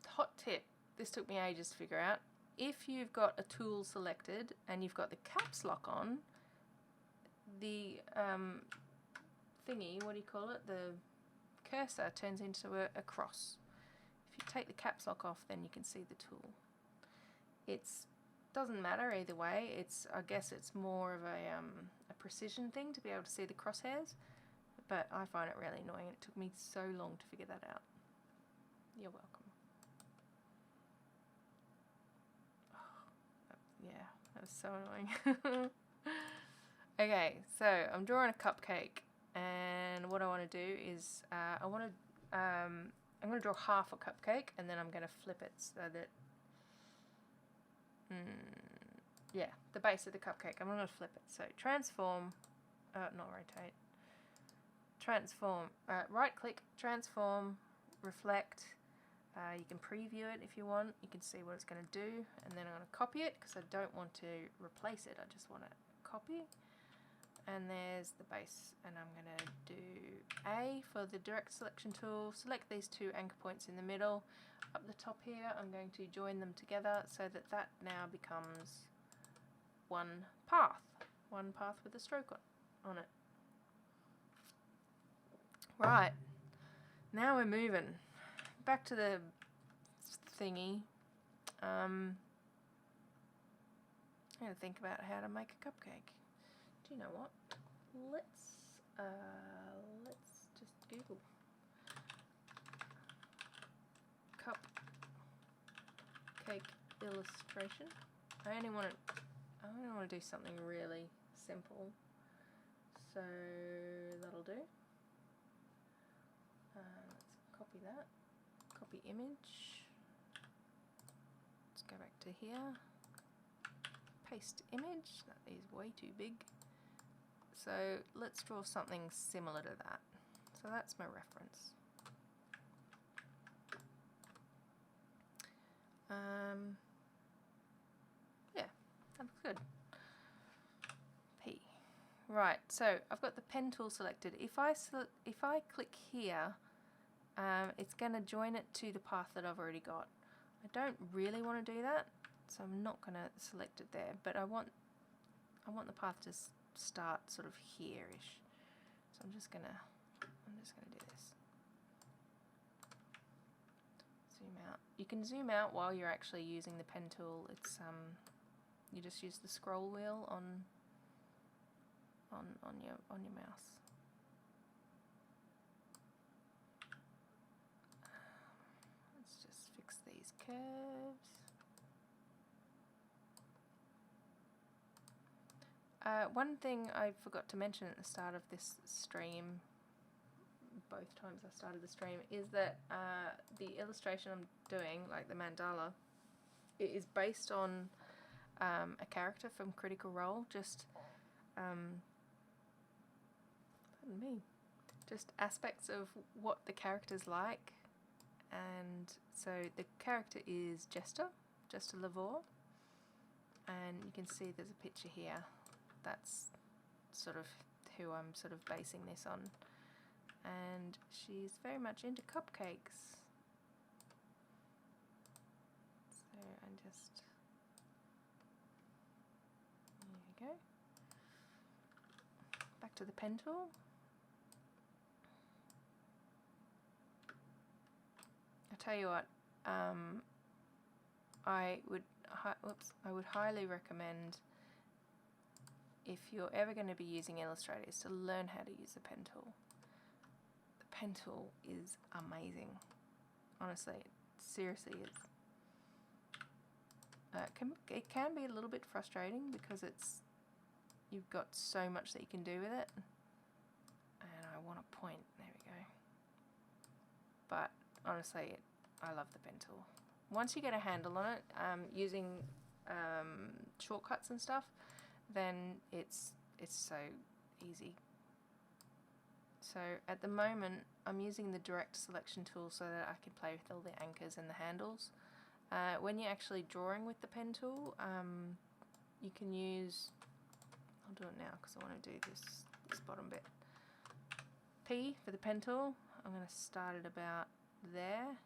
Speaker 1: Hot tip, this took me ages to figure out. If you've got a tool selected and you've got the caps lock on, the thingy, what do you call it? The cursor turns into a cross. If you take the caps lock off, then you can see the tool. It's doesn't matter either way. I guess it's more of a precision thing to be able to see the crosshairs, but I find it really annoying. It took me so long to figure that out. You're welcome. Yeah, that was so annoying. Okay, so I'm drawing a cupcake and what I want to do is I'm going to draw half a cupcake, and then I'm going to flip it so that yeah, the base of the cupcake, I'm going to flip it. So transform, not rotate, transform, right click, transform, reflect. You can preview it if you want. You can see what it's going to do, and then I'm going to copy it because I don't want to replace it. I just want to copy, and there's the base, and I'm going to do A for the direct selection tool, select these two anchor points in the middle. Up the top here, I'm going to join them together so that that now becomes one path with a stroke on it. Right, now we're moving back to the thingy. I'm going to think about how to make a cupcake. Do you know what? Let's just Google cupcake illustration. I only want to do something really simple, so that'll do. Let's copy that. Copy image. Let's go back to here. Paste image. That is way too big. So let's draw something similar to that. So that's my reference. Yeah, that looks good. P. Right, so I've got the pen tool selected. If I click here, it's going to join it to the path that I've already got. I don't really want to do that, so I'm not going to select it there. But I want the path to start sort of here-ish. So I'm just gonna do this. Zoom out. You can zoom out while you're actually using the pen tool. It's you just use the scroll wheel on your mouse. Let's just fix these curves. One thing I forgot to mention at the start of this stream, both times I started the stream, is that the illustration I'm doing, like the mandala, it is based on a character from Critical Role, just pardon me, just aspects of what the character's like. And so the character is Jester Lavore, and you can see there's a picture here. That's sort of who I'm sort of basing this on, and she's very much into cupcakes. So I'm just, there you go. Back to the pen tool. I tell you what, I would highly recommend, if you're ever going to be using Illustrator, is to learn how to use the pen tool. The pen tool is amazing. Honestly, it seriously is. It can be a little bit frustrating because you've got so much that you can do with it. And I want a point. There we go. But honestly, I love the pen tool. Once you get a handle on it, using shortcuts and stuff, then it's so easy. So at the moment I'm using the direct selection tool so that I can play with all the anchors and the handles. When you're actually drawing with the pen tool, you can use, I'll do it now because I want to do this bottom bit. P for the pen tool, I'm going to start it about there.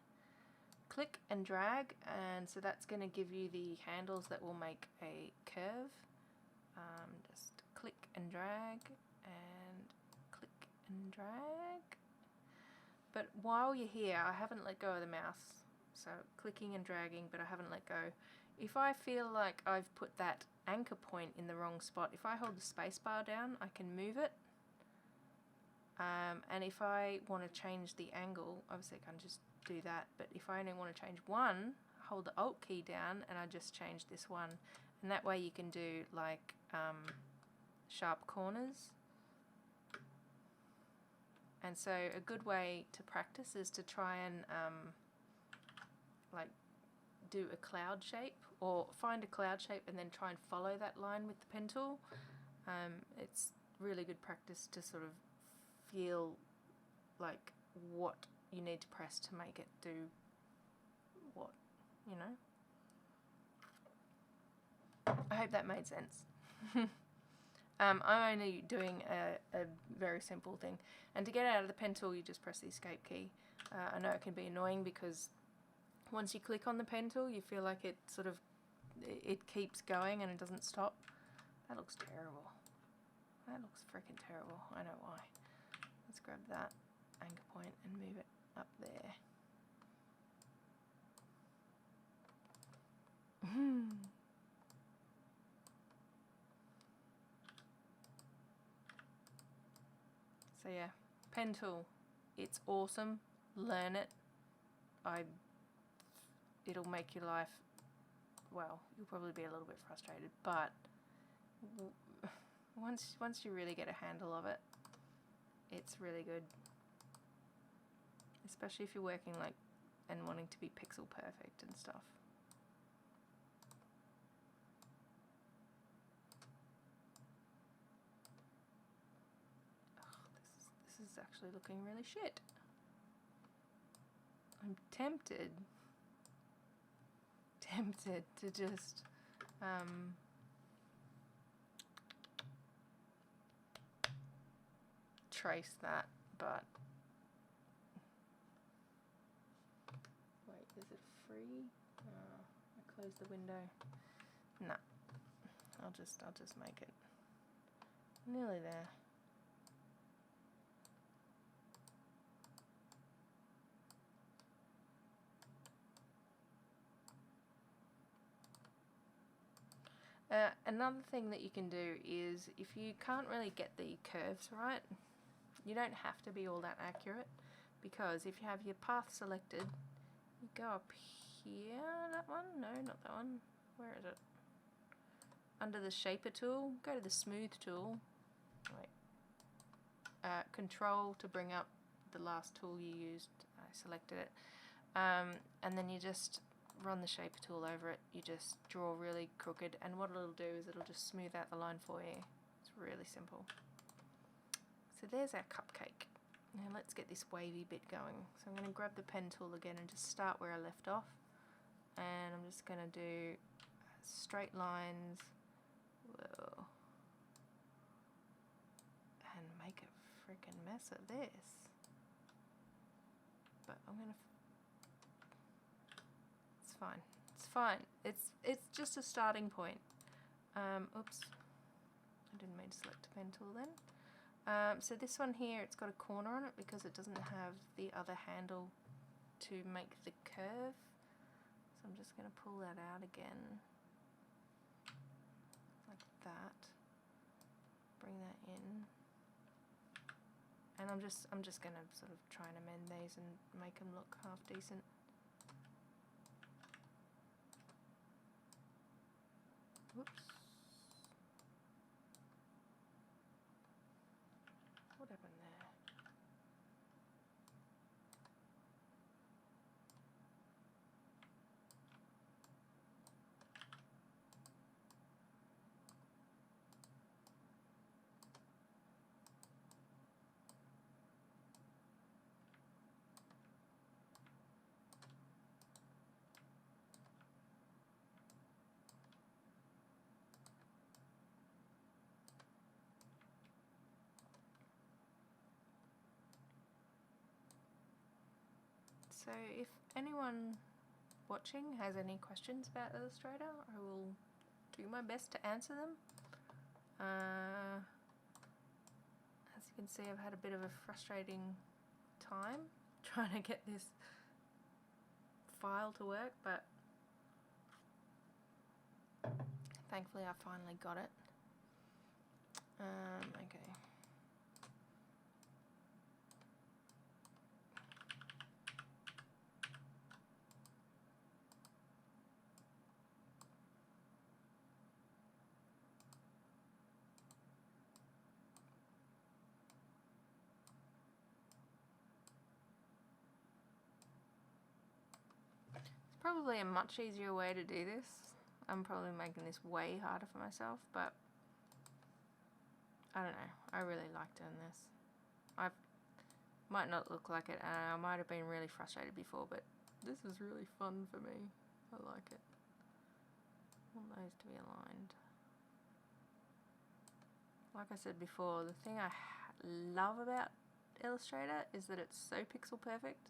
Speaker 1: Click and drag, and so that's going to give you the handles that will make a curve. Just click and drag and click and drag. But while you're here, I haven't let go of the mouse. So clicking and dragging, but I haven't let go. If I feel like I've put that anchor point in the wrong spot, if I hold the space bar down, I can move it. And if I want to change the angle, obviously I can just do that. But if I only want to change one, hold the Alt key down and I just change this one. And that way you can do like sharp corners. And so a good way to practice is to try and like do a cloud shape, or find a cloud shape and then try and follow that line with the pen tool. It's really good practice to sort of feel like what you need to press to make it do what, you know. I hope that made sense. I'm only doing a very simple thing, and to get out of the pen tool you just press the escape key. I know it can be annoying because once you click on the pen tool you feel like it sort of, it keeps going and it doesn't stop. That looks terrible. That looks freaking terrible. I know why. Let's grab that anchor point and move it up there. So yeah, pen tool, it's awesome. Learn it. It'll make your life, well, you'll probably be a little bit frustrated, but once you really get a handle of it, it's really good. Especially if you're working like and wanting to be pixel perfect and stuff. This is actually looking really shit. I'm tempted to just trace that, but wait, is it free? I closed the window. No, I'll just make it nearly there. Another thing that you can do is, if you can't really get the curves right, you don't have to be all that accurate, because if you have your path selected, you go up here, that one? No, not that one. Where is it? Under the shaper tool, go to the smooth tool. Wait. Control to bring up the last tool you used. I selected it. And then you just run the shaper tool over it. You just draw really crooked, and what it'll do is it'll just smooth out the line for you. It's really simple. So there's our cupcake. Now let's get this wavy bit going. So I'm going to grab the pen tool again and just start where I left off, and I'm just going to do straight lines. Whoa. And make a freaking mess of this. But I'm going to, it's fine. It's fine. It's just a starting point. Oops. I didn't mean to select a pen tool then. So this one here, it's got a corner on it because it doesn't have the other handle to make the curve. So I'm just going to pull that out again. Like that. Bring that in. And I'm just going to sort of try and amend these and make them look half decent. Whoops. What happened there? So if anyone watching has any questions about Illustrator, I will do my best to answer them. As you can see, I've had a bit of a frustrating time trying to get this file to work, but thankfully I finally got it. Okay. probably a much easier way to do this. I'm probably making this way harder for myself, but I don't know. I really like doing this. I might not look like it, and I might have been really frustrated before, but this is really fun for me. I like it. I want those to be aligned. Like I said before, the thing I love about Illustrator is that it's so pixel perfect.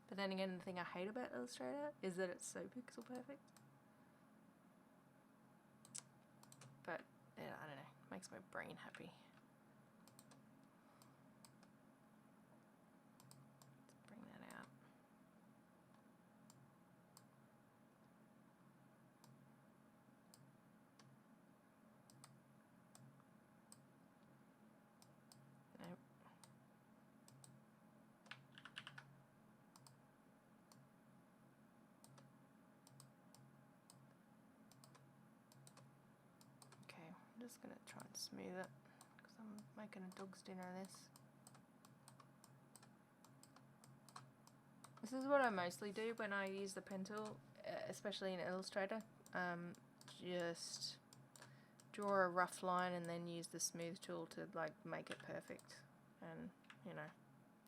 Speaker 1: But then again, the thing I hate about Illustrator is that it's so pixel perfect. But yeah, I don't know, it makes my brain happy. Let's bring that out. Nope. Okay, I'm just gonna try and smooth it because I'm making a dog's dinner of this. This is what I mostly do when I use the pen tool, especially in Illustrator. Just draw a rough line and then use the smooth tool to like make it perfect, and you know,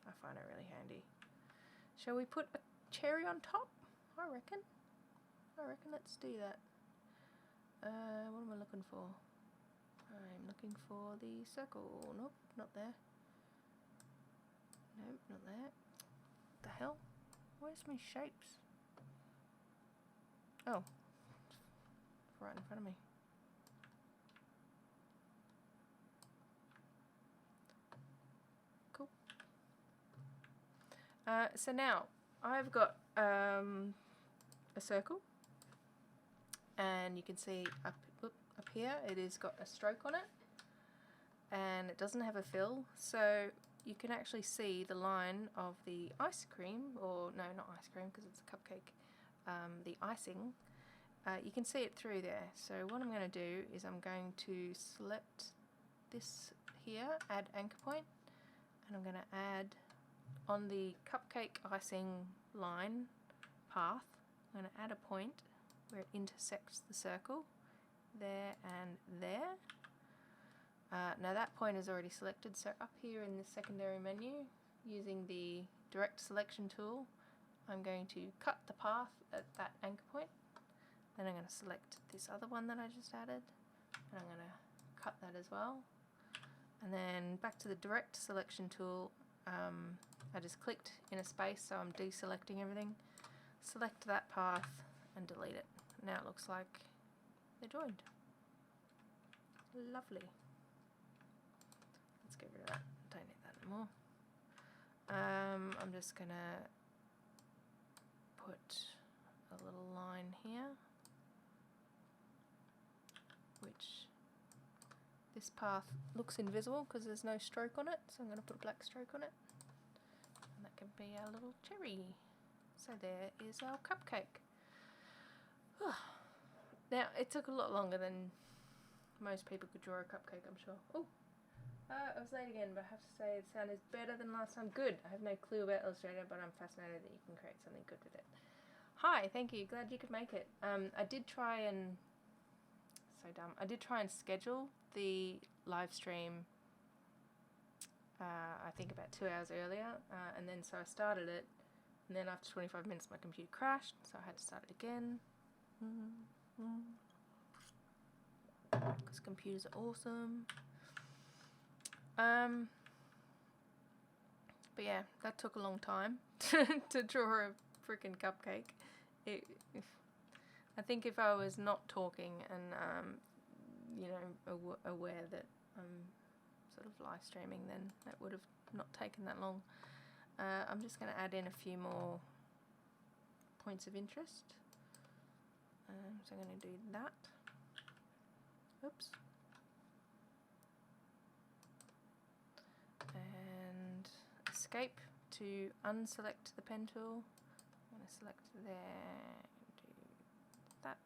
Speaker 1: I find it really handy. Shall we put a cherry on top? I reckon let's do that. What am I looking for? I'm looking for the circle. Nope, not there. Nope, not there. What the hell? Where's my shapes? Oh, it's right in front of me. Cool. So now I've got a circle, and you can see up here it has got a stroke on it, and it doesn't have a fill, so you can actually see the line of the ice cream, or no, not ice cream because it's a cupcake, the icing. You can see it through there. So what I'm going to do is I'm going to select this here, add anchor point, and I'm going to add on the cupcake icing line path, I'm going to add a point where it intersects the circle, there and there. Now that point is already selected, so up here in the secondary menu, using the direct selection tool, I'm going to cut the path at that anchor point. Then I'm going to select this other one that I just added, and I'm going to cut that as well. And then back to the direct selection tool, I just clicked in a space, so I'm deselecting everything. Select that path and delete it. Now it looks like they're joined. Lovely. Let's get rid of that. Don't need that anymore. I'm just going to put a little line here, which this path looks invisible because there's no stroke on it, so I'm going to put a black stroke on it, and that can be our little cherry. So there is our cupcake. Now it took a lot longer than most people could draw a cupcake, I'm sure. Oh, I was late again, but I have to say the sound is better than last time. Good. I have no clue about Illustrator, but I'm fascinated that you can create something good with it. Hi, thank you. Glad you could make it. I did try and... So dumb. I did try and schedule the live stream, I think about 2 hours earlier, and then so I started it, and then after 25 minutes my computer crashed, so I had to start it again. Because computers are awesome. But yeah, that took a long time to draw a freaking cupcake. I think if I was not talking and you know, aware that I'm sort of live streaming, then that would have not taken that long. I'm just going to add in a few more points of interest. So I'm going to do that. Oops. And escape to unselect the pen tool. I'm going to select there, do that.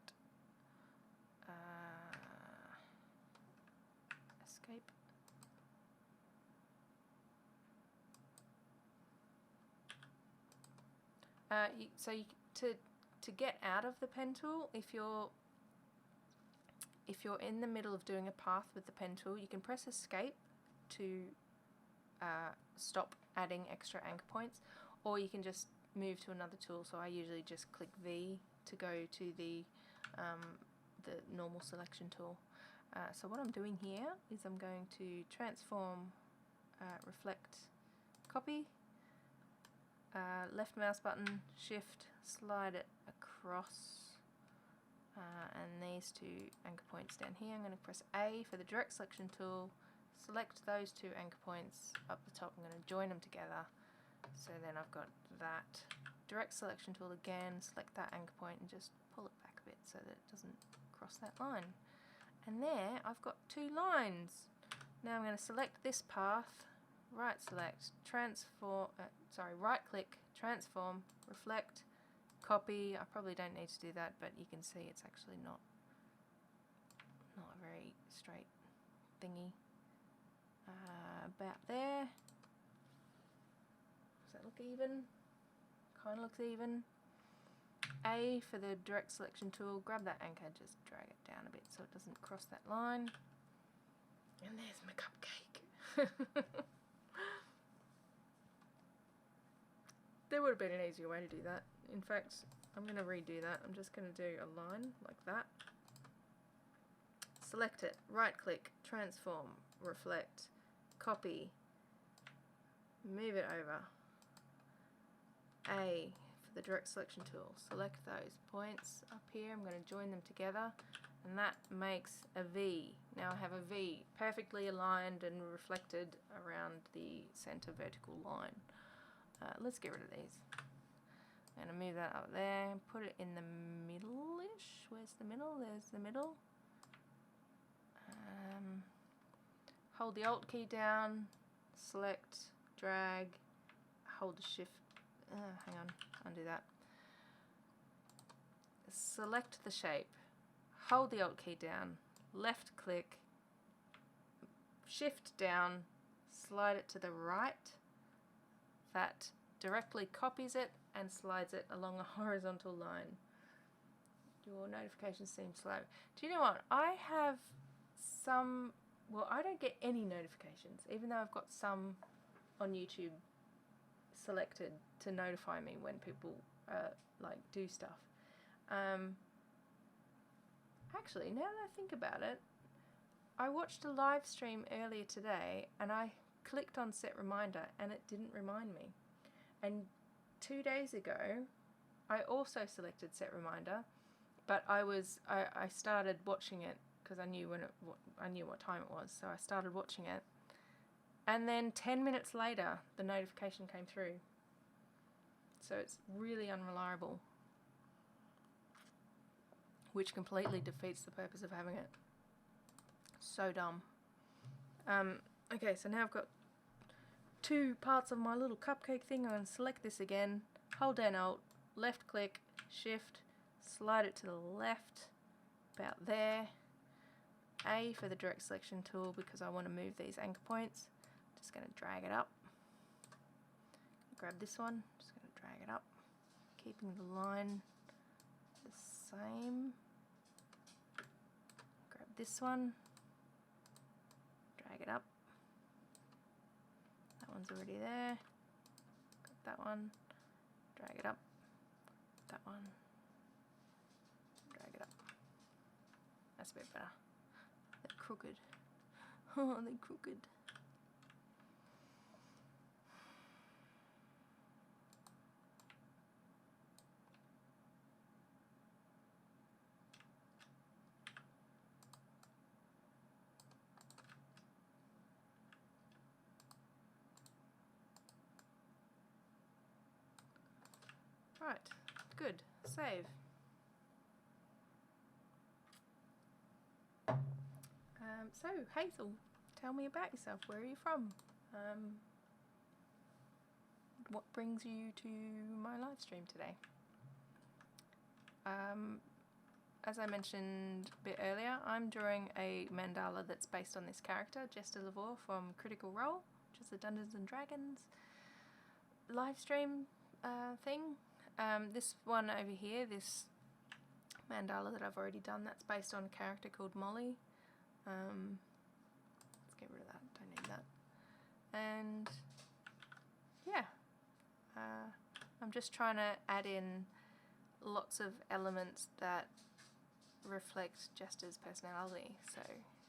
Speaker 1: Escape. To to get out of the pen tool, if you're in the middle of doing a path with the pen tool, you can press escape to stop adding extra anchor points, or you can just move to another tool. So I usually just click V to go to the normal selection tool. So what I'm doing here is I'm going to transform, reflect, copy, left mouse button, shift, slide it across, and these two anchor points down here. I'm going to press A for the direct selection tool, select those two anchor points up the top. I'm going to join them together. So then I've got that direct selection tool again, select that anchor point and just pull it back a bit so that it doesn't cross that line. And there I've got two lines. Now I'm going to select this path, right select, transform, right click, transform, reflect, copy. I probably don't need to do that, but you can see it's actually not a very straight thingy. About there. Does that look even? Kind of looks even. A for the direct selection tool, grab that anchor, just drag it down a bit so it doesn't cross that line. And there's my cupcake. There would have been an easier way to do that. In fact, I'm going to redo that. I'm just going to do a line like that. Select it, right click, transform, reflect, copy, move it over. A for the direct selection tool, select those points up here. I'm going to join them together, and that makes a V. Now I have a V perfectly aligned and reflected around the center vertical line. Let's get rid of these. I'm going to move that up there and put it in the middle-ish. Where's the middle? There's the middle. Hold the Alt key down, select, drag, hold the Shift, hang on, undo that. Select the shape, hold the Alt key down, left click, Shift down, slide it to the right. That directly copies it and slides it along a horizontal line. Your notifications seem slow. Do you know what? I have some, well, I don't get any notifications, even though I've got some on YouTube selected to notify me when people like do stuff. Actually, now that I think about it, I watched a live stream earlier today and I clicked on set reminder and it didn't remind me. And 2 days ago I also selected set reminder, but I started watching it because I knew what time it was, so I started watching it, and then 10 minutes later the notification came through. So it's really unreliable, which completely defeats the purpose of having it. So dumb. Okay, so now I've got two parts of my little cupcake thing. I'm going to select this again, hold down Alt, left click, Shift, slide it to the left, about there. A for the direct selection tool because I want to move these anchor points. Just going to drag it up. Grab this one, just going to drag it up, keeping the line the same. Grab this one, drag it up. That one's already there. Grab that one, drag it up. That one, drag it up. That's a bit better. They're crooked. Oh, they're crooked. Right, good. Save. So, Hazel, tell me about yourself. Where are you from? What brings you to my live stream today? As I mentioned a bit earlier, I'm drawing a mandala that's based on this character, Jester Lavore from Critical Role, which is a Dungeons and Dragons live stream thing. This one over here, this mandala that I've already done, that's based on a character called Molly. Let's get rid of that, don't need that. And yeah, I'm just trying to add in lots of elements that reflect Jester's personality. So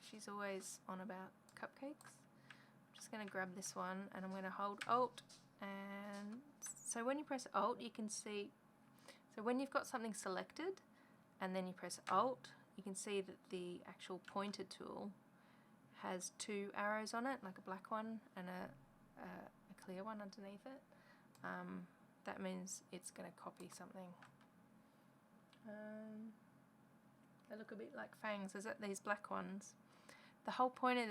Speaker 1: she's always on about cupcakes. I'm just going to grab this one and I'm going to hold Alt, and so when you press Alt you can see, so when you've got something selected and then you press Alt, you can see that the actual pointer tool has two arrows on it, like a black one and a clear one underneath it. That means it's going to copy something. They look a bit like fangs. Is it these black ones? The whole point of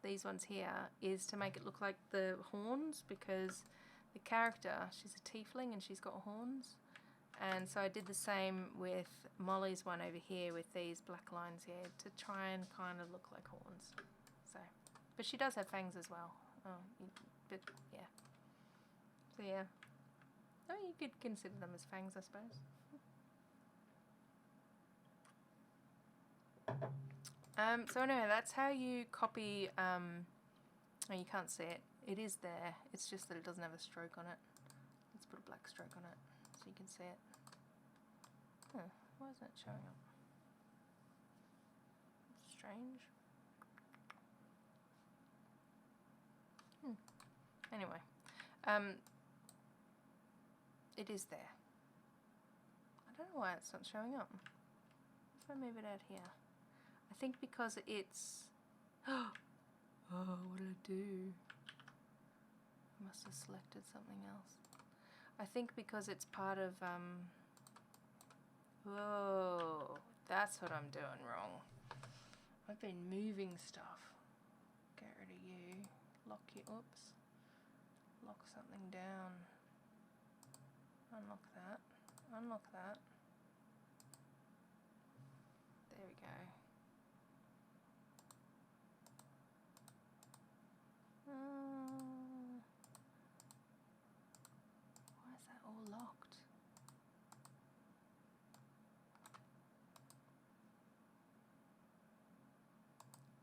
Speaker 1: these ones here is to make it look like the horns, because the character, she's a tiefling and she's got horns. And so I did the same with Molly's one over here with these black lines here to try and kind of look like horns. So, but she does have fangs as well. But yeah. So yeah. Oh, you could consider them as fangs, I suppose. So anyway, that's how you copy, oh, you can't see it. It is there. It's just that it doesn't have a stroke on it. Let's put a black stroke on it so you can see it. Huh, why isn't it showing up? It's strange. Anyway, it is there. I don't know why it's not showing up. If I move it out here. I think because it's... Oh, what did I do? I must have selected something else. I think because it's part of... Whoa, that's what I'm doing wrong. I've been moving stuff. Get rid of you. Lock you... Oops. Lock something down. Unlock that. Unlock that. There we go. Why is that all locked?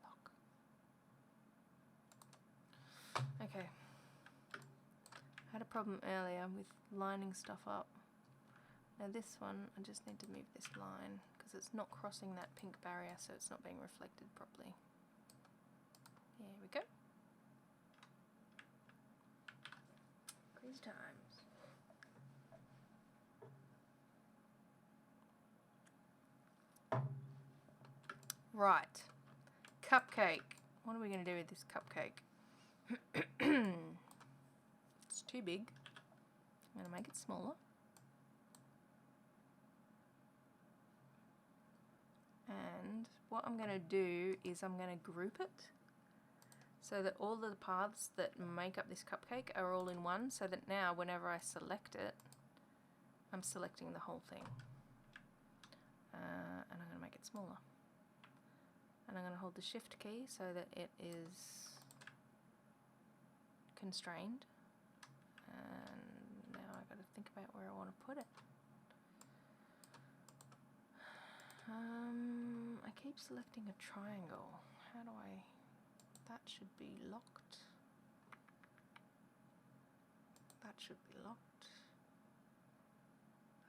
Speaker 1: Lock. Okay. I had a problem earlier with lining stuff up. Now this one, I just need to move this line because it's not crossing that pink barrier, so it's not being reflected properly. There we go. Quiz times. Right. Cupcake. What are we going to do with this cupcake? It's too big. I'm going to make it smaller. And what I'm going to do is I'm going to group it so that all the paths that make up this cupcake are all in one, so that now whenever I select it, I'm selecting the whole thing. And I'm going to make it smaller. And I'm going to hold the shift key so that it is constrained. And now I've got to think about where I want to put it. I keep selecting a triangle. How do I... That should be locked. That should be locked.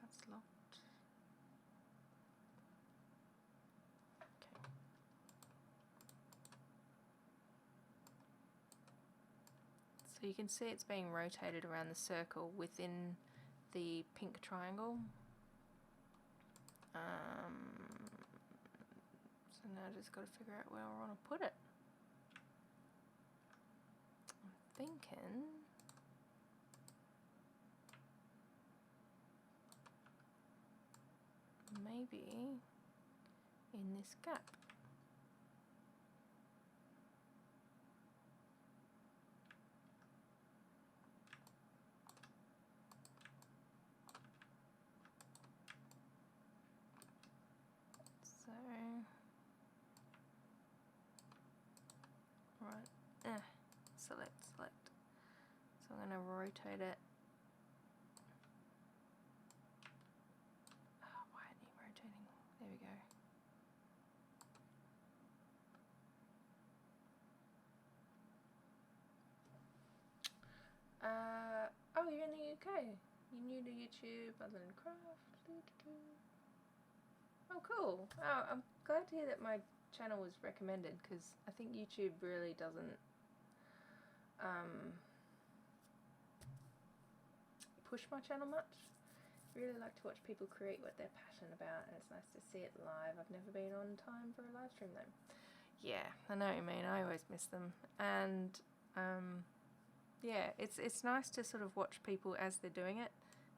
Speaker 1: That's locked. Okay. So you can see it's being rotated around the circle within the pink triangle. So now I just got to figure out where I want to put it. I'm thinking maybe in this gap. So, right, select. So I'm going to rotate it Okay, you're new to YouTube other than craft. Oh, cool. Oh, I'm glad to hear that my channel was recommended, because I think YouTube really doesn't push my channel much. I really like to watch people create what they're passionate about, and it's nice to see it live. I've never been on time for a live stream though. Yeah, I know what you mean. I always miss them. And yeah, it's nice to sort of watch people as they're doing it,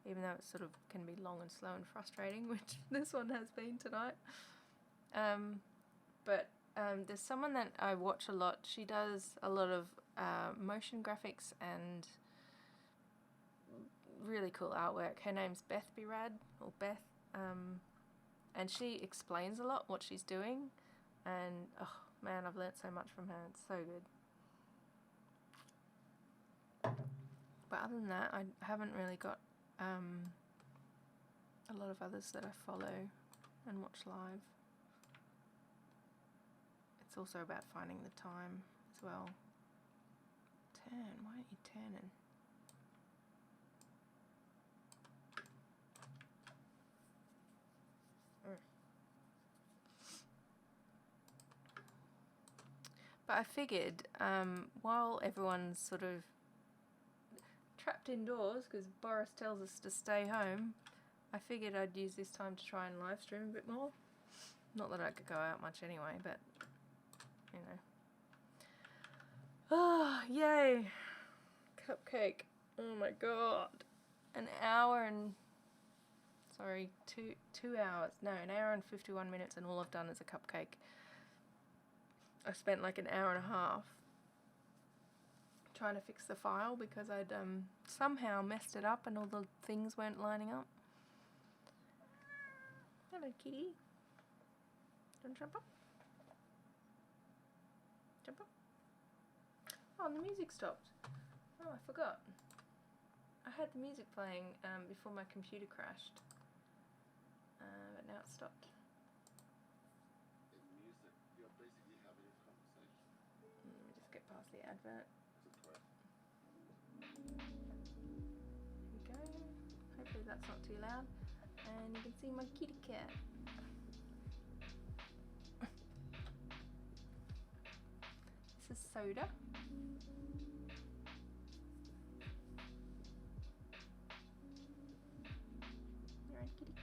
Speaker 1: even though it sort of can be long and slow and frustrating, which this one has been tonight. But there's someone that I watch a lot. She does a lot of motion graphics and really cool artwork. Her name's Beth Birad, or Beth, and she explains a lot what she's doing, and oh man, I've learnt so much from her. It's so good. But other than that, I haven't really got a lot of others that I follow and watch live. It's also about finding the time as well. Turn, why aren't you turning? But I figured, while everyone's sort of trapped indoors because Boris tells us to stay home, I figured I'd use this time to try and live stream a bit more. Not that I could go out much anyway, but, you know. Oh, yay! Cupcake. Oh my god. An hour and... Sorry, two hours. No, an hour and 51 minutes, and all I've done is a cupcake. I spent like an hour and a half trying to fix the file because I'd somehow messed it up and all the things weren't lining up. Hello, kitty. Don't jump up. Jump up. Oh, and the music stopped. Oh, I forgot. I had the music playing before my computer crashed, but now it's stopped. Let me just get past the advert. Here we go. Hopefully that's not too loud. And you can see my kitty cat. This is Soda. You're right, kitty.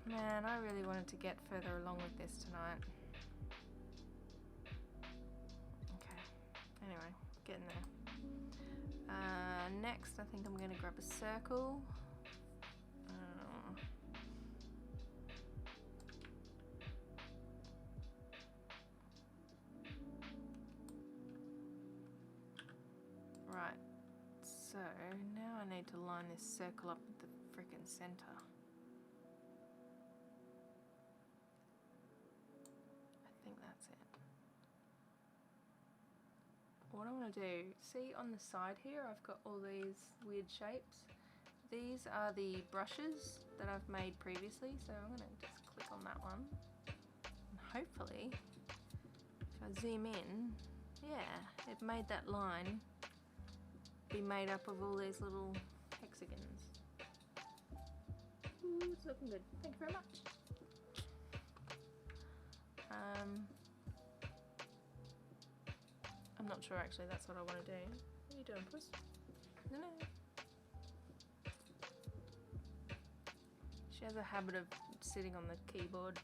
Speaker 1: Man, I really wanted to get further along with this tonight. Okay, anyway, getting there. Next, I think I'm going to grab a circle. Right, so now I need to line this circle up at the frickin' center. What I want to do, see on the side here I've got all these weird shapes. These are the brushes that I've made previously, so I'm going to just click on that one. And hopefully, if I zoom in, yeah, it made that line be made up of all these little hexagons. Ooh, it's looking good. Thank you very much. I'm not sure actually that's what I want to do. What are you doing, puss? No, no. She has a habit of sitting on the keyboard.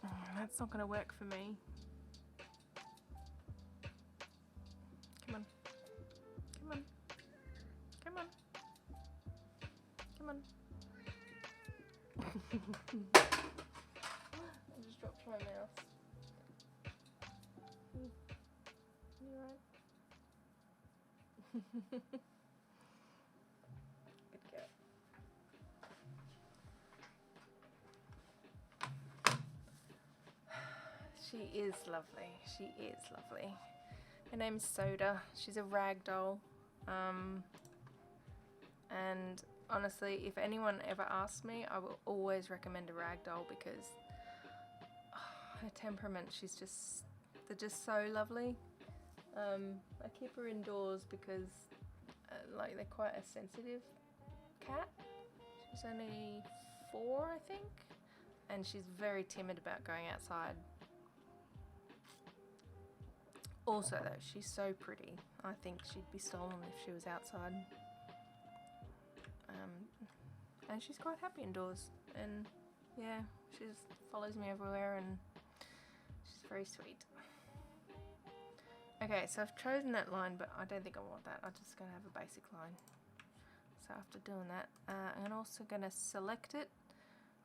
Speaker 1: Oh, that's not going to work for me. Come on. Come on. Come on. Come on. I just dropped my mouse. You alright? Good cat. She is lovely. She is lovely. Her name's Soda. She's a rag doll. And honestly, if anyone ever asks me, I will always recommend a ragdoll because her temperament, they're just so lovely. I keep her indoors because like they're quite a sensitive cat. She's only 4, I think, and she's very timid about going outside. Also though, she's so pretty. I think she'd be stolen if she was outside. And she's quite happy indoors, and yeah, she just follows me everywhere, and she's very sweet. Okay, so I've chosen that line, but I don't think I want that. I'm just going to have a basic line. So after doing that, I'm also going to select it,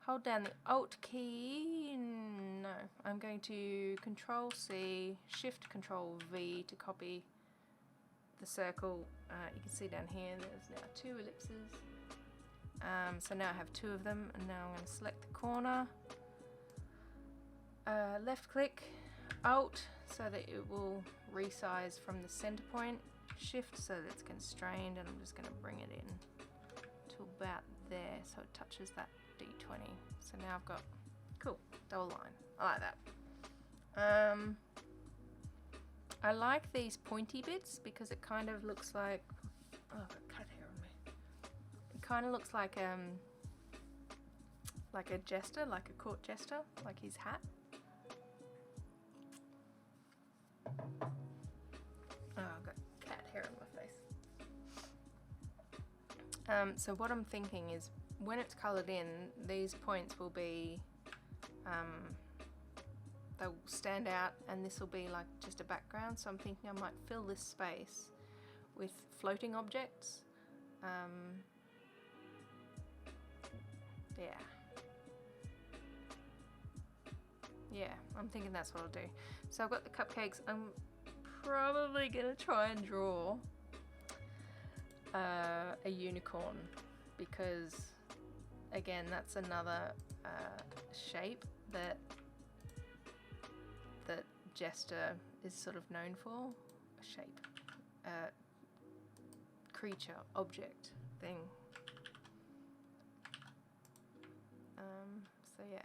Speaker 1: hold down the Alt key. No, I'm going to Control C, Shift Control V to copy the circle. You can see down here there's now 2 ellipses. So now I have 2 of them, and now I'm going to select the corner, left click, Alt so that it will resize from the center point, Shift so that it's constrained, and I'm just going to bring it in to about there so it touches that D20. So now I've got, cool, double line. I like that. I like these pointy bits because it kind of looks like, oh, I've got cat hair on me. It kind of looks like a jester, like a court jester, like his hat. Oh, I've got cat hair on my face. So what I'm thinking is, when it's coloured in, these points will be, they'll stand out, and this will be like just a background. So I'm thinking I might fill this space with floating objects. Yeah, I'm thinking that's what I'll do. So I've got the cupcakes. I'm probably gonna try and draw a unicorn, because again, that's another shape that Jester is sort of known for. A shape, creature, object, thing. So yeah,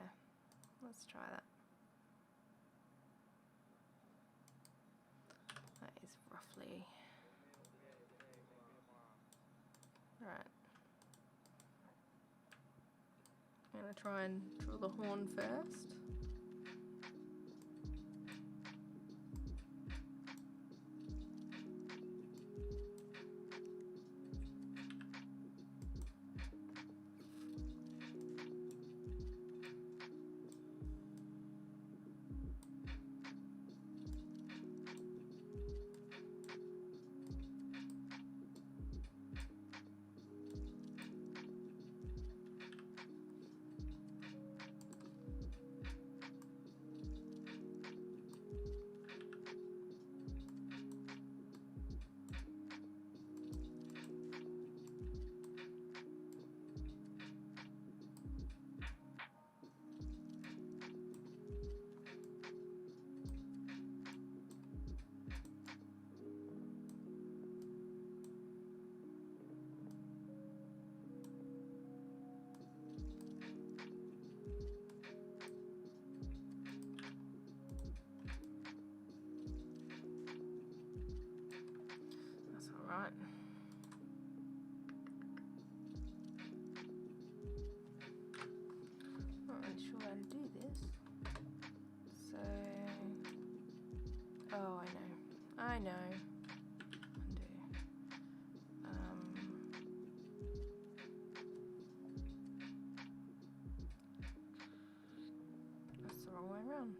Speaker 1: let's try that. That is roughly right. I'm gonna try and draw the horn first. Right. Not really sure how to do this. So, oh, I know. Undo. That's the wrong way around.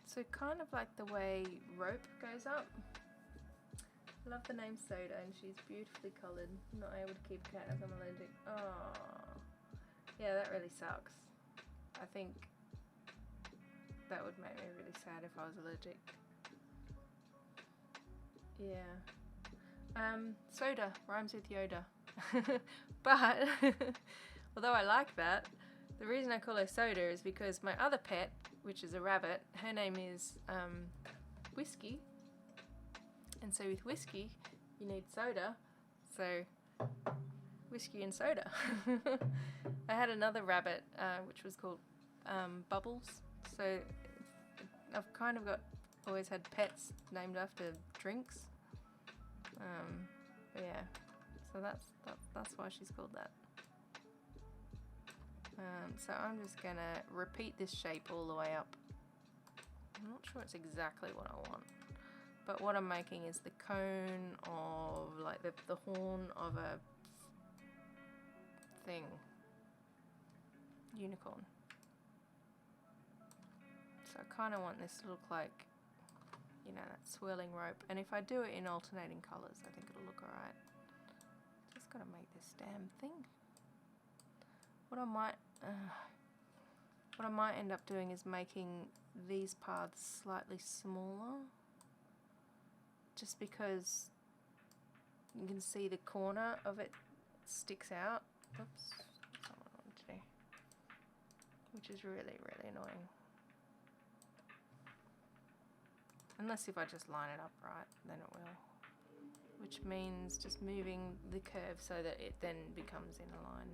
Speaker 1: So kind of like the way rope goes up. I love the name Soda, and she's beautifully coloured. I'm not able to keep a cat as I'm allergic. Oh, yeah, that really sucks. I think that would make me really sad if I was allergic. Yeah. Soda rhymes with Yoda. But although I like that, the reason I call her Soda is because my other pet, which is a rabbit, her name is Whiskey. And so with whiskey, you need soda. So whiskey and soda. I had another rabbit, which was called Bubbles. So I've kind of always had pets named after drinks. But yeah, so that's why she's called that. So I'm just gonna repeat this shape all the way up. I'm not sure it's exactly what I want, but what I'm making is the cone of like the horn of a thing, unicorn. So I kind of want this to look like, you know, that swirling rope. And if I do it in alternating colours, I think it'll look alright. Just gotta make this damn thing. What I might end up doing is making these paths slightly smaller, just because you can see the corner of it sticks out. Oops, that's not what I wanted to do. Which is really, really annoying. Unless if I just line it up right, then it will. Which means just moving the curve so that it then becomes in a line.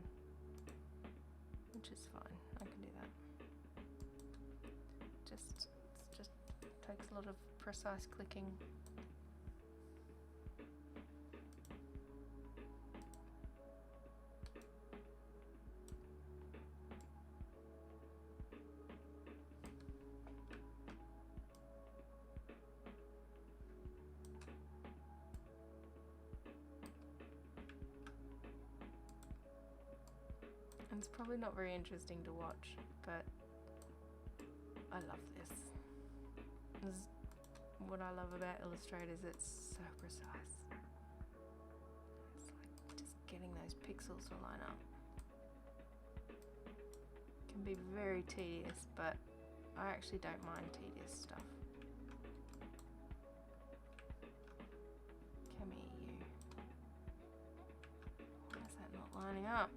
Speaker 1: Which is fine, I can do that. It just takes a lot of precise clicking. It's probably not very interesting to watch, but I love this. This is what I love about Illustrator, is it's so precise. It's like just getting those pixels to line up. It can be very tedious, but I actually don't mind tedious stuff. Come here, you. Why is that not lining up?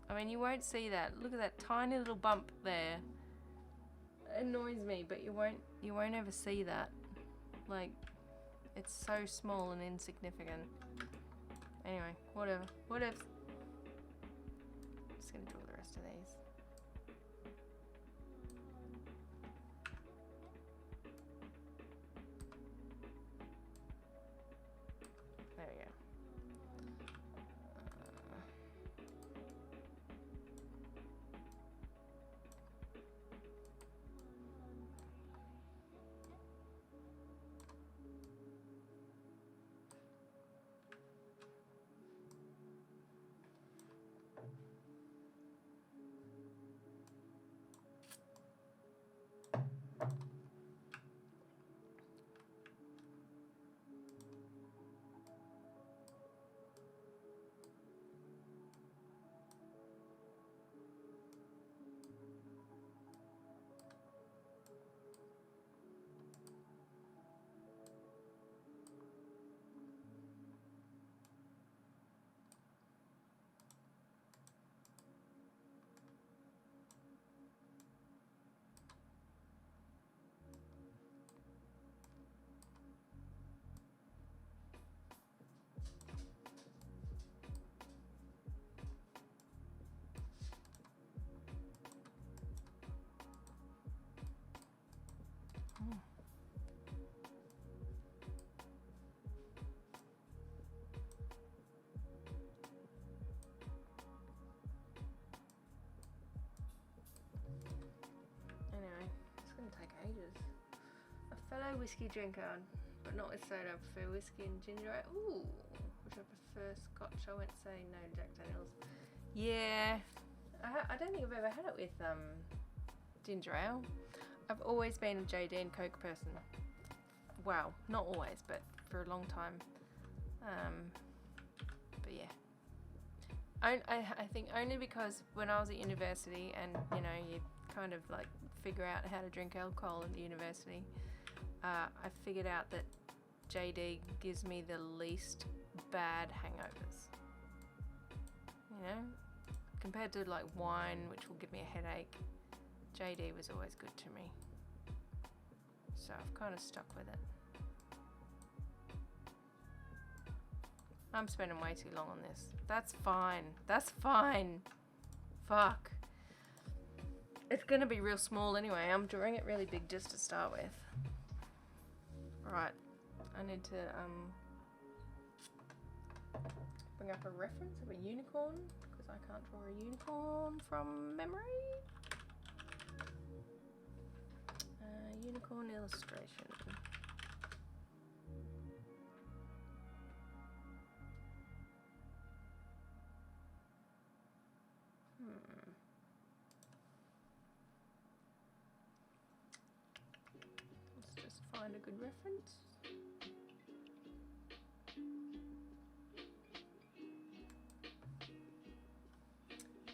Speaker 1: I mean, you won't see that. Look at that tiny little bump there. It annoys me, but you won't ever see that. Like, it's so small and insignificant. Anyway, whatever. Whatever. I'm just gonna draw the rest of these. There we go. Ages. A fellow whiskey drinker, but not with soda. I prefer whiskey and ginger ale. Ooh, which I prefer Scotch. I won't say no Jack Daniels. Yeah, I don't think I've ever had it with ginger ale. I've always been a JD and Coke person. Well, not always, but for a long time. But yeah, I think only because when I was at university, and you know, you kind of like figure out how to drink alcohol at university, I figured out that JD gives me the least bad hangovers. You know, compared to like wine, which will give me a headache, JD was always good to me. So I've kind of stuck with it. I'm spending way too long on this. That's fine. That's fine. Fuck. It's gonna be real small anyway. I'm drawing it really big just to start with. Right. I need to bring up a reference of a unicorn because I can't draw a unicorn from memory. Unicorn illustration. Let's just find a good reference.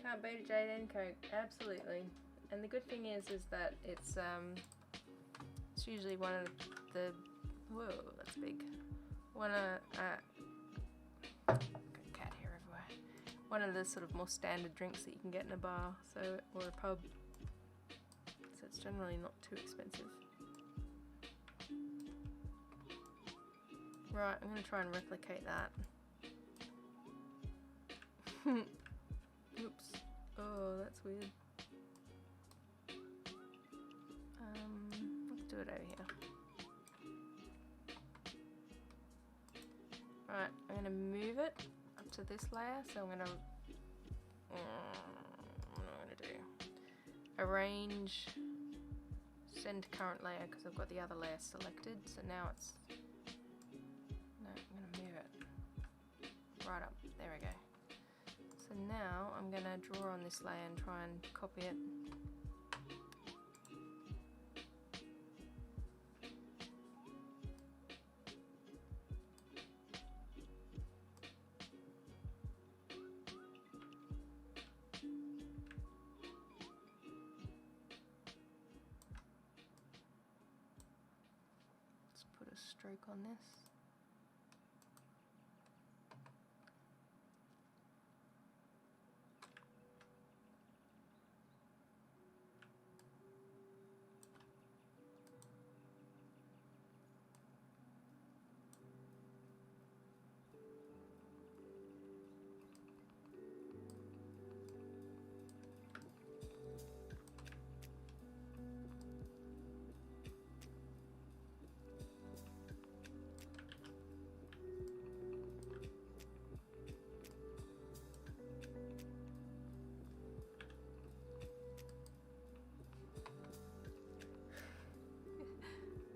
Speaker 1: Can't beat a JD & Coke, absolutely. And the good thing is that it's usually one of the whoa, that's big. One of got cat hair everywhere. One of the sort of more standard drinks that you can get in a bar, so or a pub. So it's generally not too expensive. Right, I'm gonna try and replicate that. Oops. Oh, that's weird. Let's do it over here. Right, I'm gonna move it up to this layer. So I'm gonna what am I gonna do? Arrange send current layer because I've got the other layer selected. So now it's no, I'm gonna move it right up. There we go. So now I'm going to draw on this layer and try and copy it. Let's put a stroke on this.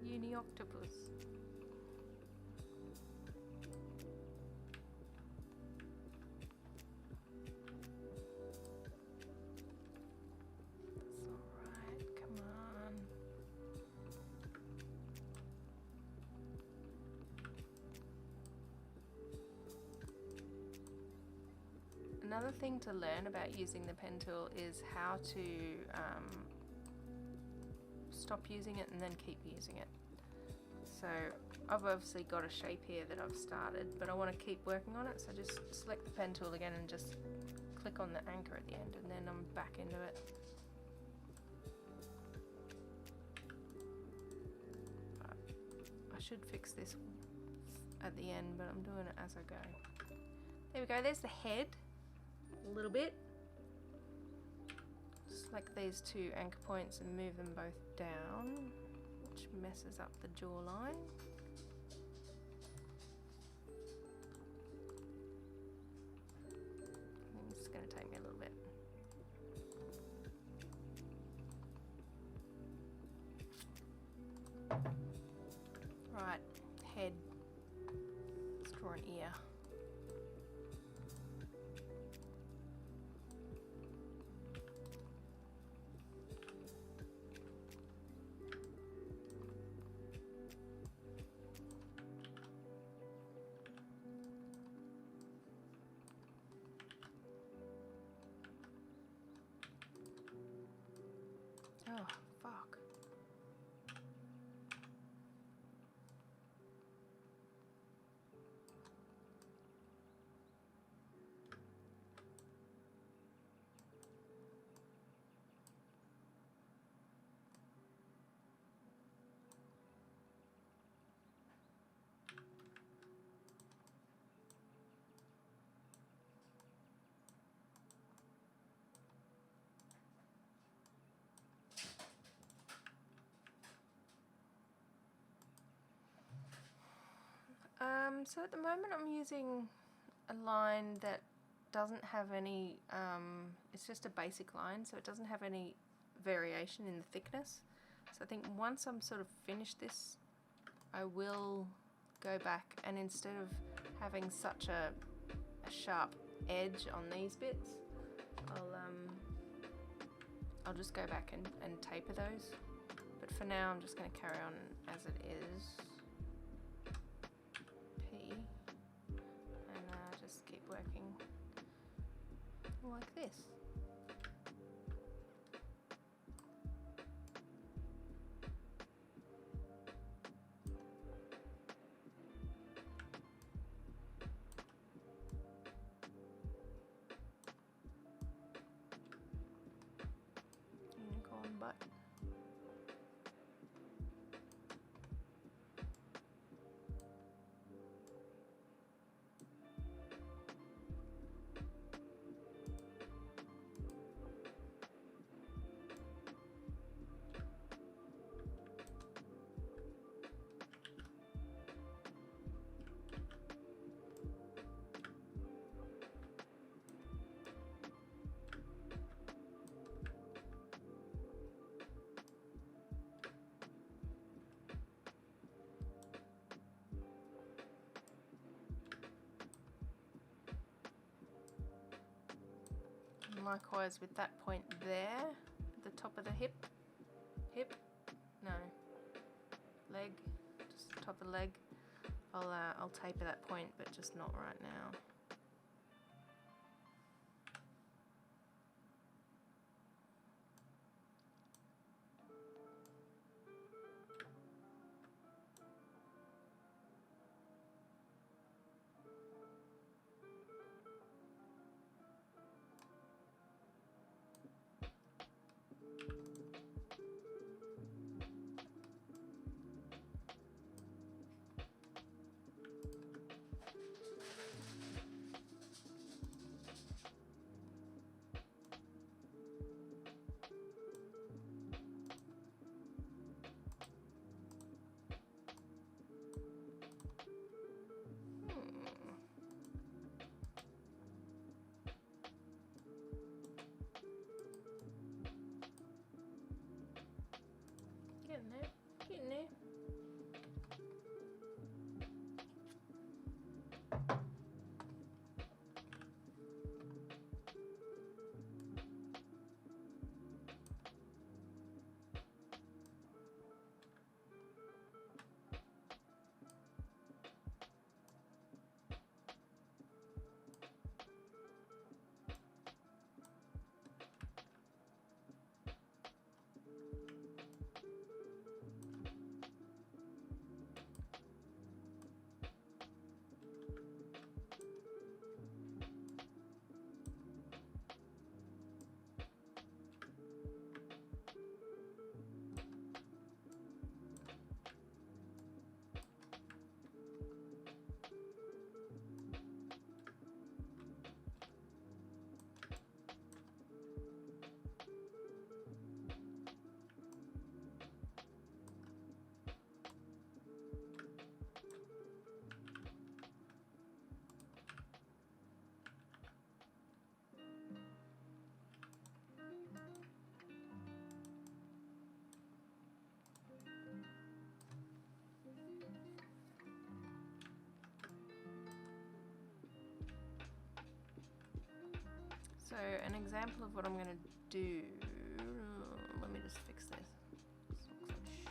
Speaker 1: Uni octopus. That's alright, come on. Another thing to learn about using the pen tool is how to stop using it and then keep using it. So I've obviously got a shape here that I've started, but I want to keep working on it, so just select the pen tool again and just click on the anchor at the end, and then I'm back into it. I should fix this at the end, but I'm doing it as I go. There we go, there's the head a little bit. Select these two anchor points and move them both down, which messes up the jawline. This is going to take me a little bit. Right, head. Let's draw an ear. Oh, fuck. So at the moment I'm using a line that doesn't have any, it's just a basic line, so it doesn't have any variation in the thickness. So I think once I'm sort of finished this, I will go back, and instead of having such a sharp edge on these bits, I'll just go back and taper those. But for now I'm just going to carry on as it is. Just keep working like this. Unicorn butt. Likewise with that point there, at the top of the hip, leg, just the top of the leg. I'll taper that point, but just not right now. Getting there. So an example of what I'm going to do, let me just fix this. This looks like shit.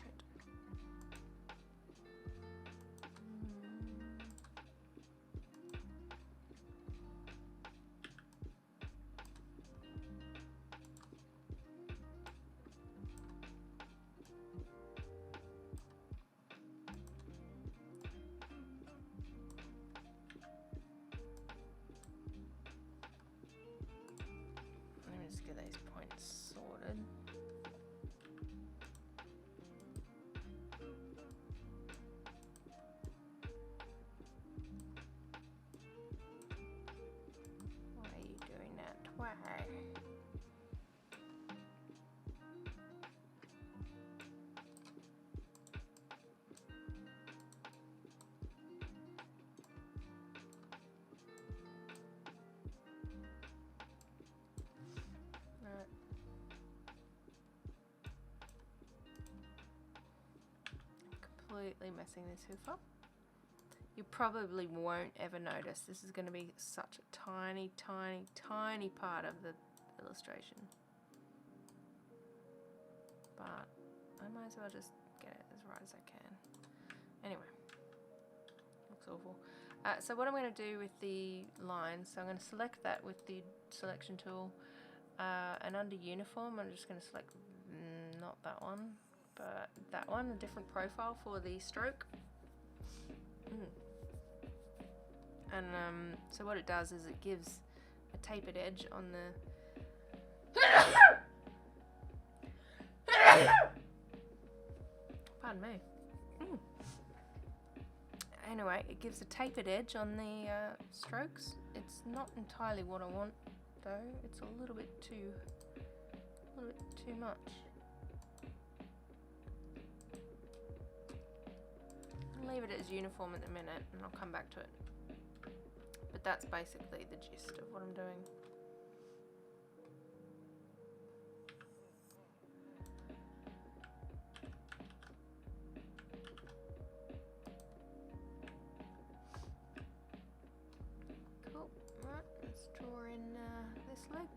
Speaker 1: completely messing this hoof up. You probably won't ever notice. This is going to be such a tiny, tiny, tiny part of the illustration. But I might as well just get it as right as I can. Anyway, looks awful. So what I'm going to do with the lines, so I'm going to select that with the selection tool, and under uniform I'm just going to select not that one, but that one, a different profile for the stroke. And so what it does is it gives a tapered edge on the pardon me. Anyway, it gives a tapered edge on the strokes. It's not entirely what I want though. It's a little bit too much. I'll leave it as uniform at the minute and I'll come back to it. But that's basically the gist of what I'm doing. Cool. Right, let's draw in this leg.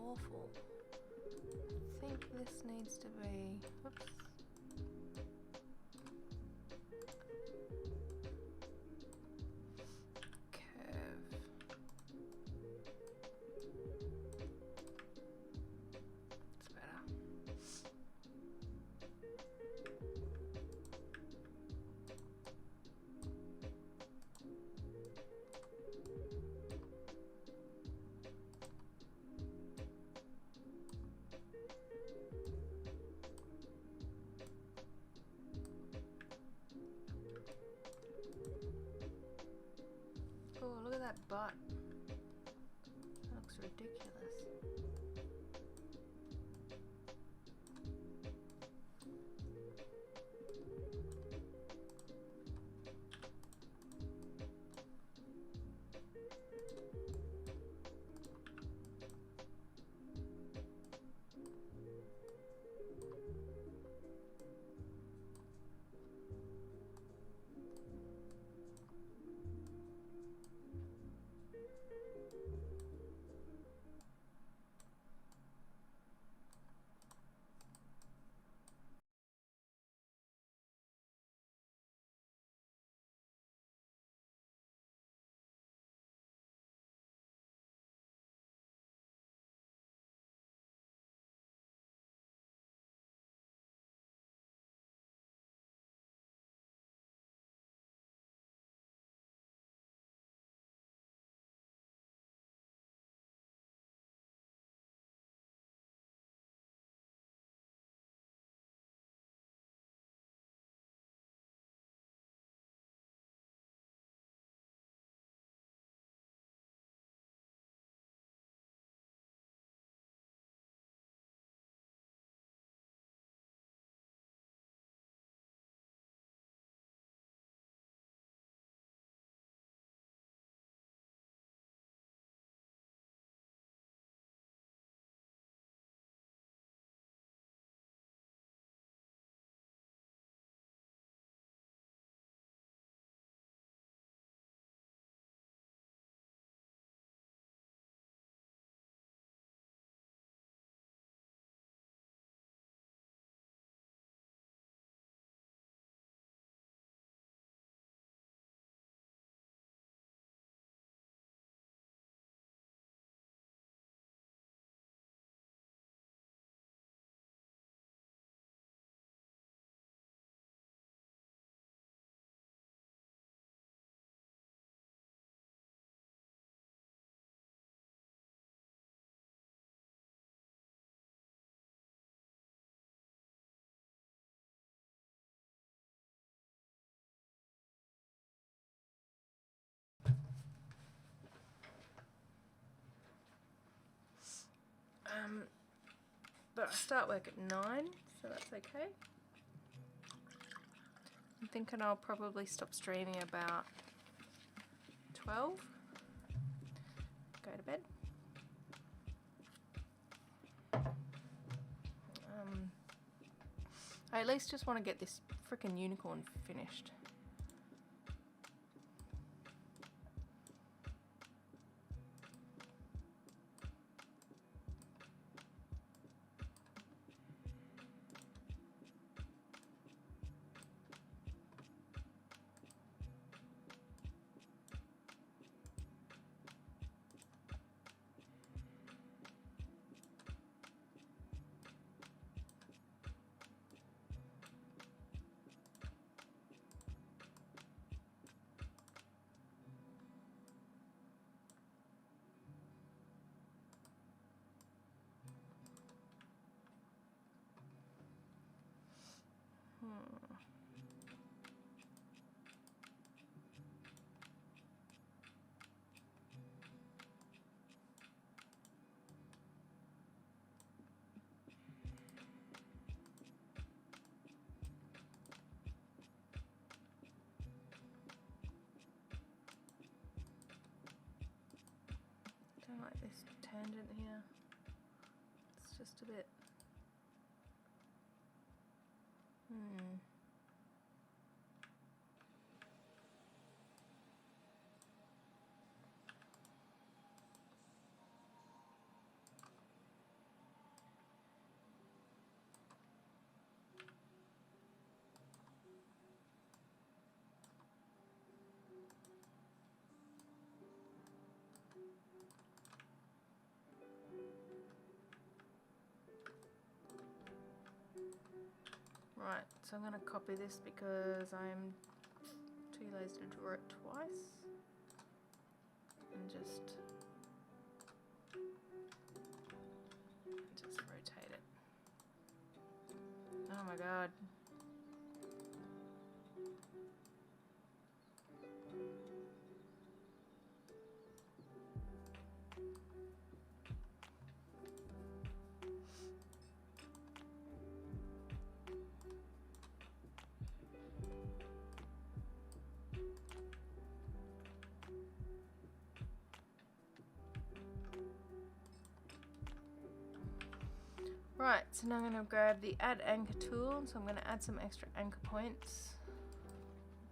Speaker 1: Awful. I think this needs to be, whoops. Curve. It's better. Oh, look at that butt. That looks ridiculous. but I start work at 9, so that's okay. I'm thinking I'll probably stop streaming about 12. Go to bed. I at least just want to get this frickin' unicorn finished. Don't like this tangent here. It's just a bit. Right, so I'm going to copy this because I'm too lazy to draw it twice. And just rotate it. Oh my god. Right, so now I'm going to grab the add anchor tool, so I'm going to add some extra anchor points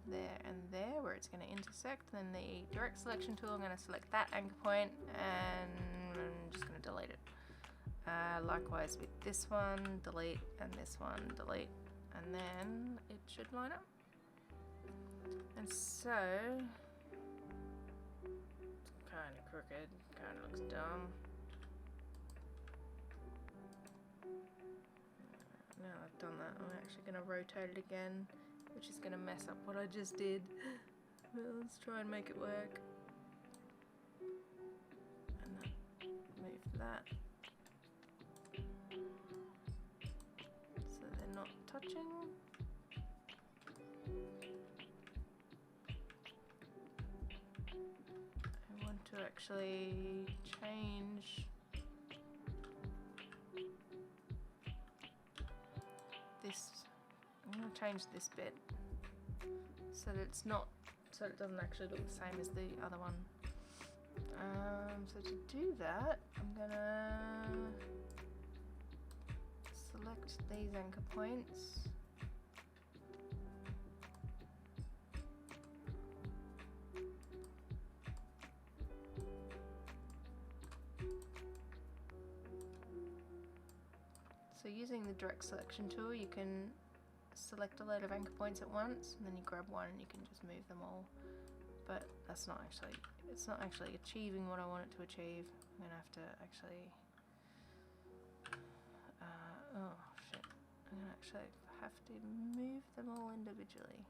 Speaker 1: there and there where it's going to intersect. Then the direct selection tool, I'm going to select that anchor point and I'm just going to delete it. Likewise with this one, delete, and this one, delete, and then it should line up. And so, it's kind of crooked, kind of looks dumb. Now I've done that, I'm actually going to rotate it again, which is going to mess up what I just did. Well, let's try and make it work. And then move that. So they're not touching. I want to actually change this. I'm going to change this bit so that it's not, so it doesn't actually look the same as the other one. So to do that, I'm going to select these anchor points. So using the direct selection tool, you can select a load of anchor points at once, and then you grab one and you can just move them all. But that's not actually, it's not actually achieving what I want it to achieve. I'm gonna have to actually, oh shit, I'm gonna actually have to move them all individually.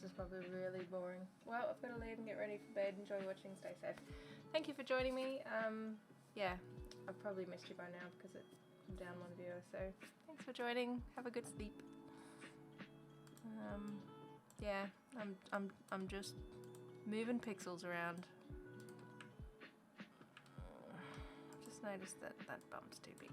Speaker 1: is probably really boring. Well, I've got to leave and get ready for bed. Enjoy watching, stay safe. Thank you for joining me. Yeah, I've probably missed you by now because I'm down one viewer, so thanks for joining. Have a good sleep. Yeah, I'm just moving pixels around. I've just noticed that that bump's too big.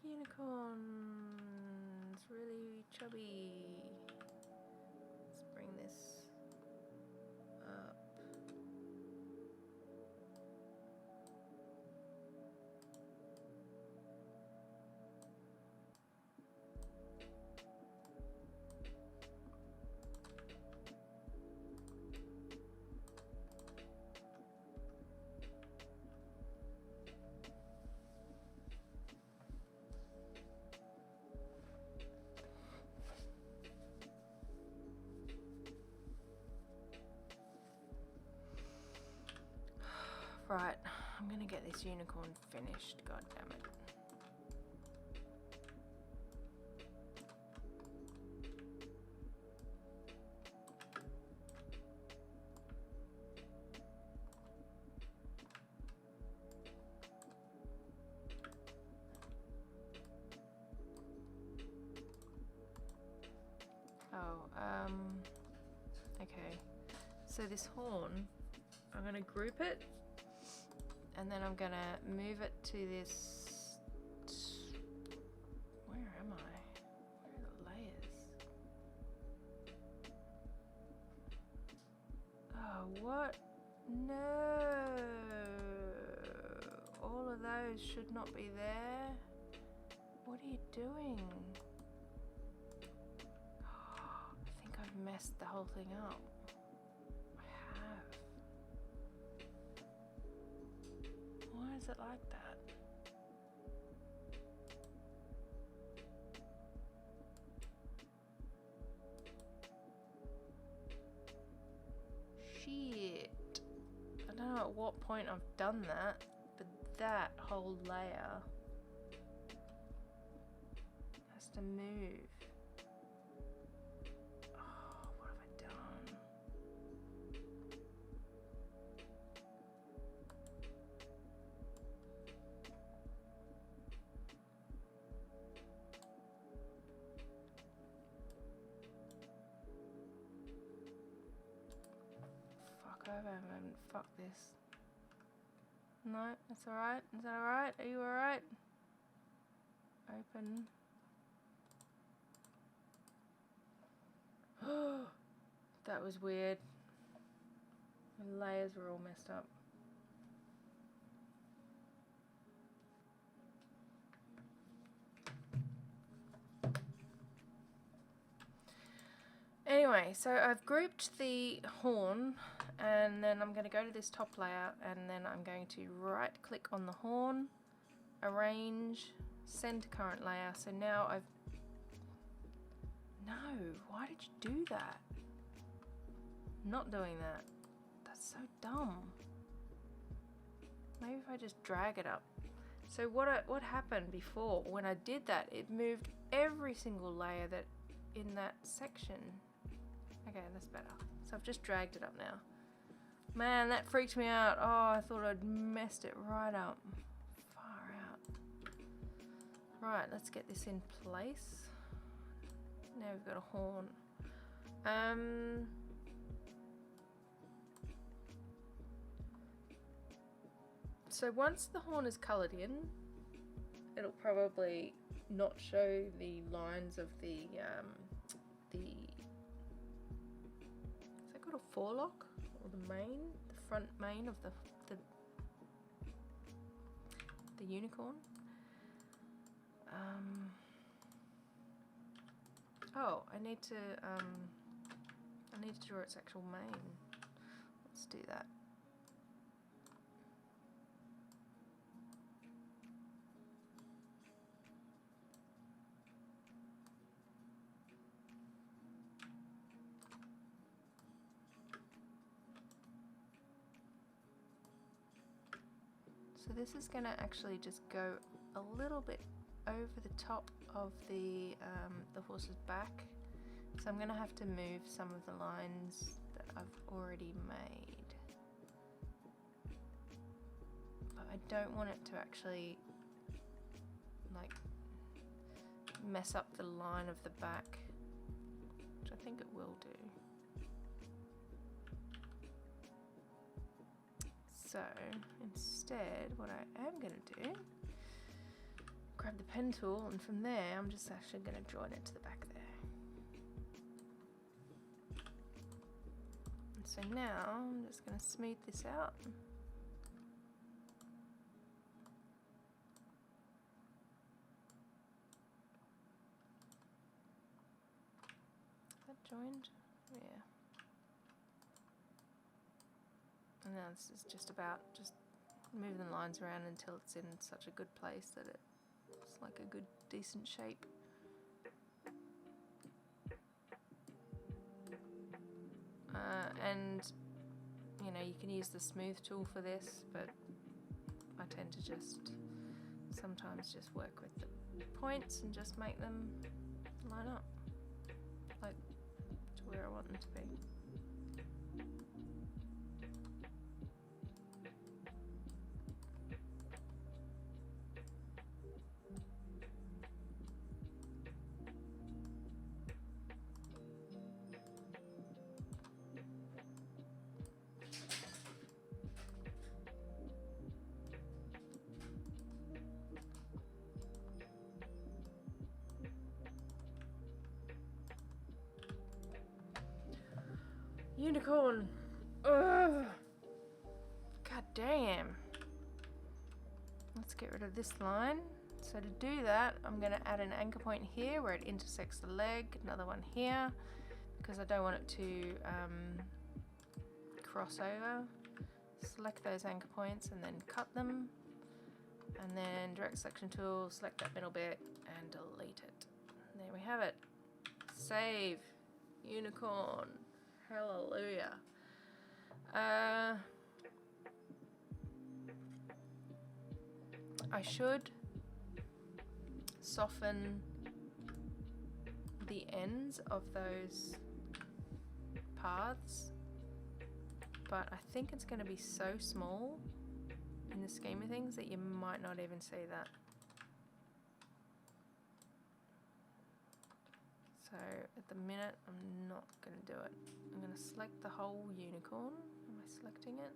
Speaker 1: Unicorns, really chubby. Let's bring this up. Right, I'm gonna get this unicorn finished, god damn it. Okay, so this horn, I'm gonna group it, and then I'm gonna move it to this, where am I? Where are the layers? Oh, what? No! All of those should not be there. What are you doing? I think I've messed the whole thing up. I have. Why is it like that? Shit. I don't know at what point I've done that, but that whole layer has to move. Fuck this. No, that's alright. Is that alright? Are you alright? Open. That was weird. The layers were all messed up. Anyway, so I've grouped the horn, and then I'm going to go to this top layer, and then I'm going to right click on the horn, arrange, send to current layer. So now I've... No, why did you do that? I'm not doing that. That's so dumb. Maybe if I just drag it up. So what happened before, when I did that, it moved every single layer that in that section. Okay, that's better. So I've just dragged it up now. Man, that freaked me out. Oh, I thought I'd messed it right up. Far out. Right, let's get this in place. Now we've got a horn. So once the horn is coloured in, it'll probably not show the lines of the has that got a forelock or the front main of the the unicorn. Oh, I need to draw its actual mane. Let's do that. So this is going to actually just go a little bit over the top of the horse's back. So I'm going to have to move some of the lines that I've already made. But I don't want it to actually like mess up the line of the back, which I think it will do. So instead, what I am going to do, grab the pen tool, and from there I'm just actually going to join it to the back there. And so now I'm just going to smooth this out. Is that joined? Yeah. And now this is just about just moving the lines around until it's in such a good place that it's like a good decent shape. And you know, you can use the smooth tool for this, but I tend to just sometimes just work with the points and just make them line up like to where I want them to be. Unicorn! Ugh. God damn. Let's get rid of this line. So to do that, I'm going to add an anchor point here where it intersects the leg, another one here, because I don't want it to cross over. Select those anchor points and then cut them. And then direct selection tool, select that middle bit and delete it. And there we have it. Save. Unicorn. Hallelujah. I should soften the ends of those paths, but I think it's going to be so small in the scheme of things that you might not even see that. So at the minute I'm not going to do it. I'm going to select the whole unicorn. Am I selecting it?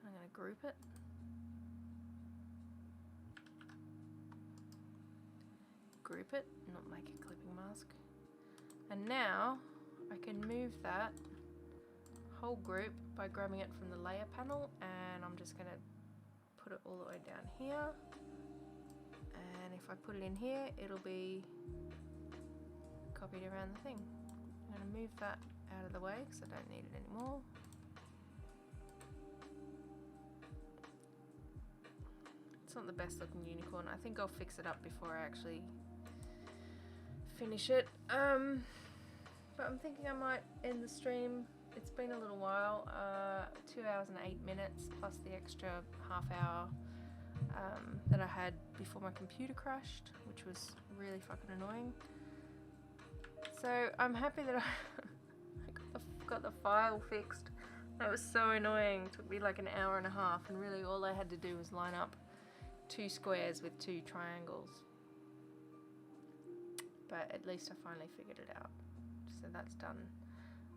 Speaker 1: I'm going to group it. Group it, not make a clipping mask. And now I can move that whole group by grabbing it from the layer panel, and I'm just going to put it all the way down here. And if I put it in here, it'll be copied around the thing. I'm going to move that out of the way because I don't need it anymore. It's not the best looking unicorn. I think I'll fix it up before I actually finish it. But I'm thinking I might end the stream. It's been a little while, 2 hours and 8 minutes plus the extra half hour that I had before my computer crashed, which was really fucking annoying. So I'm happy that I got the file fixed. That was so annoying. It took me like an hour and a half, and really all I had to do was line up 2 squares with 2 triangles. But at least I finally figured it out. So that's done.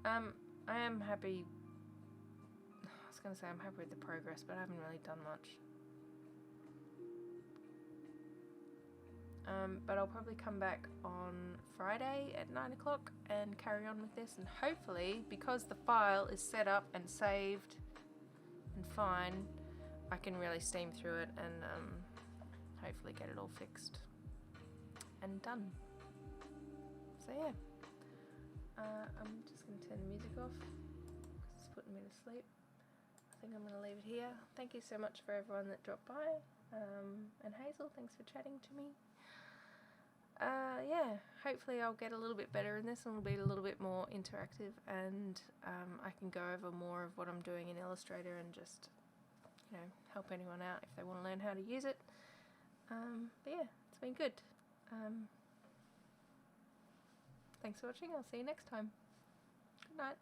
Speaker 1: I am happy. I was going to say I'm happy with the progress, but I haven't really done much. But I'll probably come back on Friday at 9 o'clock and carry on with this, and hopefully, because the file is set up and saved and fine, I can really steam through it and hopefully get it all fixed and done. So yeah, I'm just going to turn the music off because it's putting me to sleep. I think I'm going to leave it here. Thank you so much for everyone that dropped by, and Hazel, thanks for chatting to me. Yeah, hopefully I'll get a little bit better in this and it'll be a little bit more interactive, and I can go over more of what I'm doing in Illustrator and just, you know, help anyone out if they want to learn how to use it. But yeah, it's been good. Thanks for watching. I'll see you next time. Good night.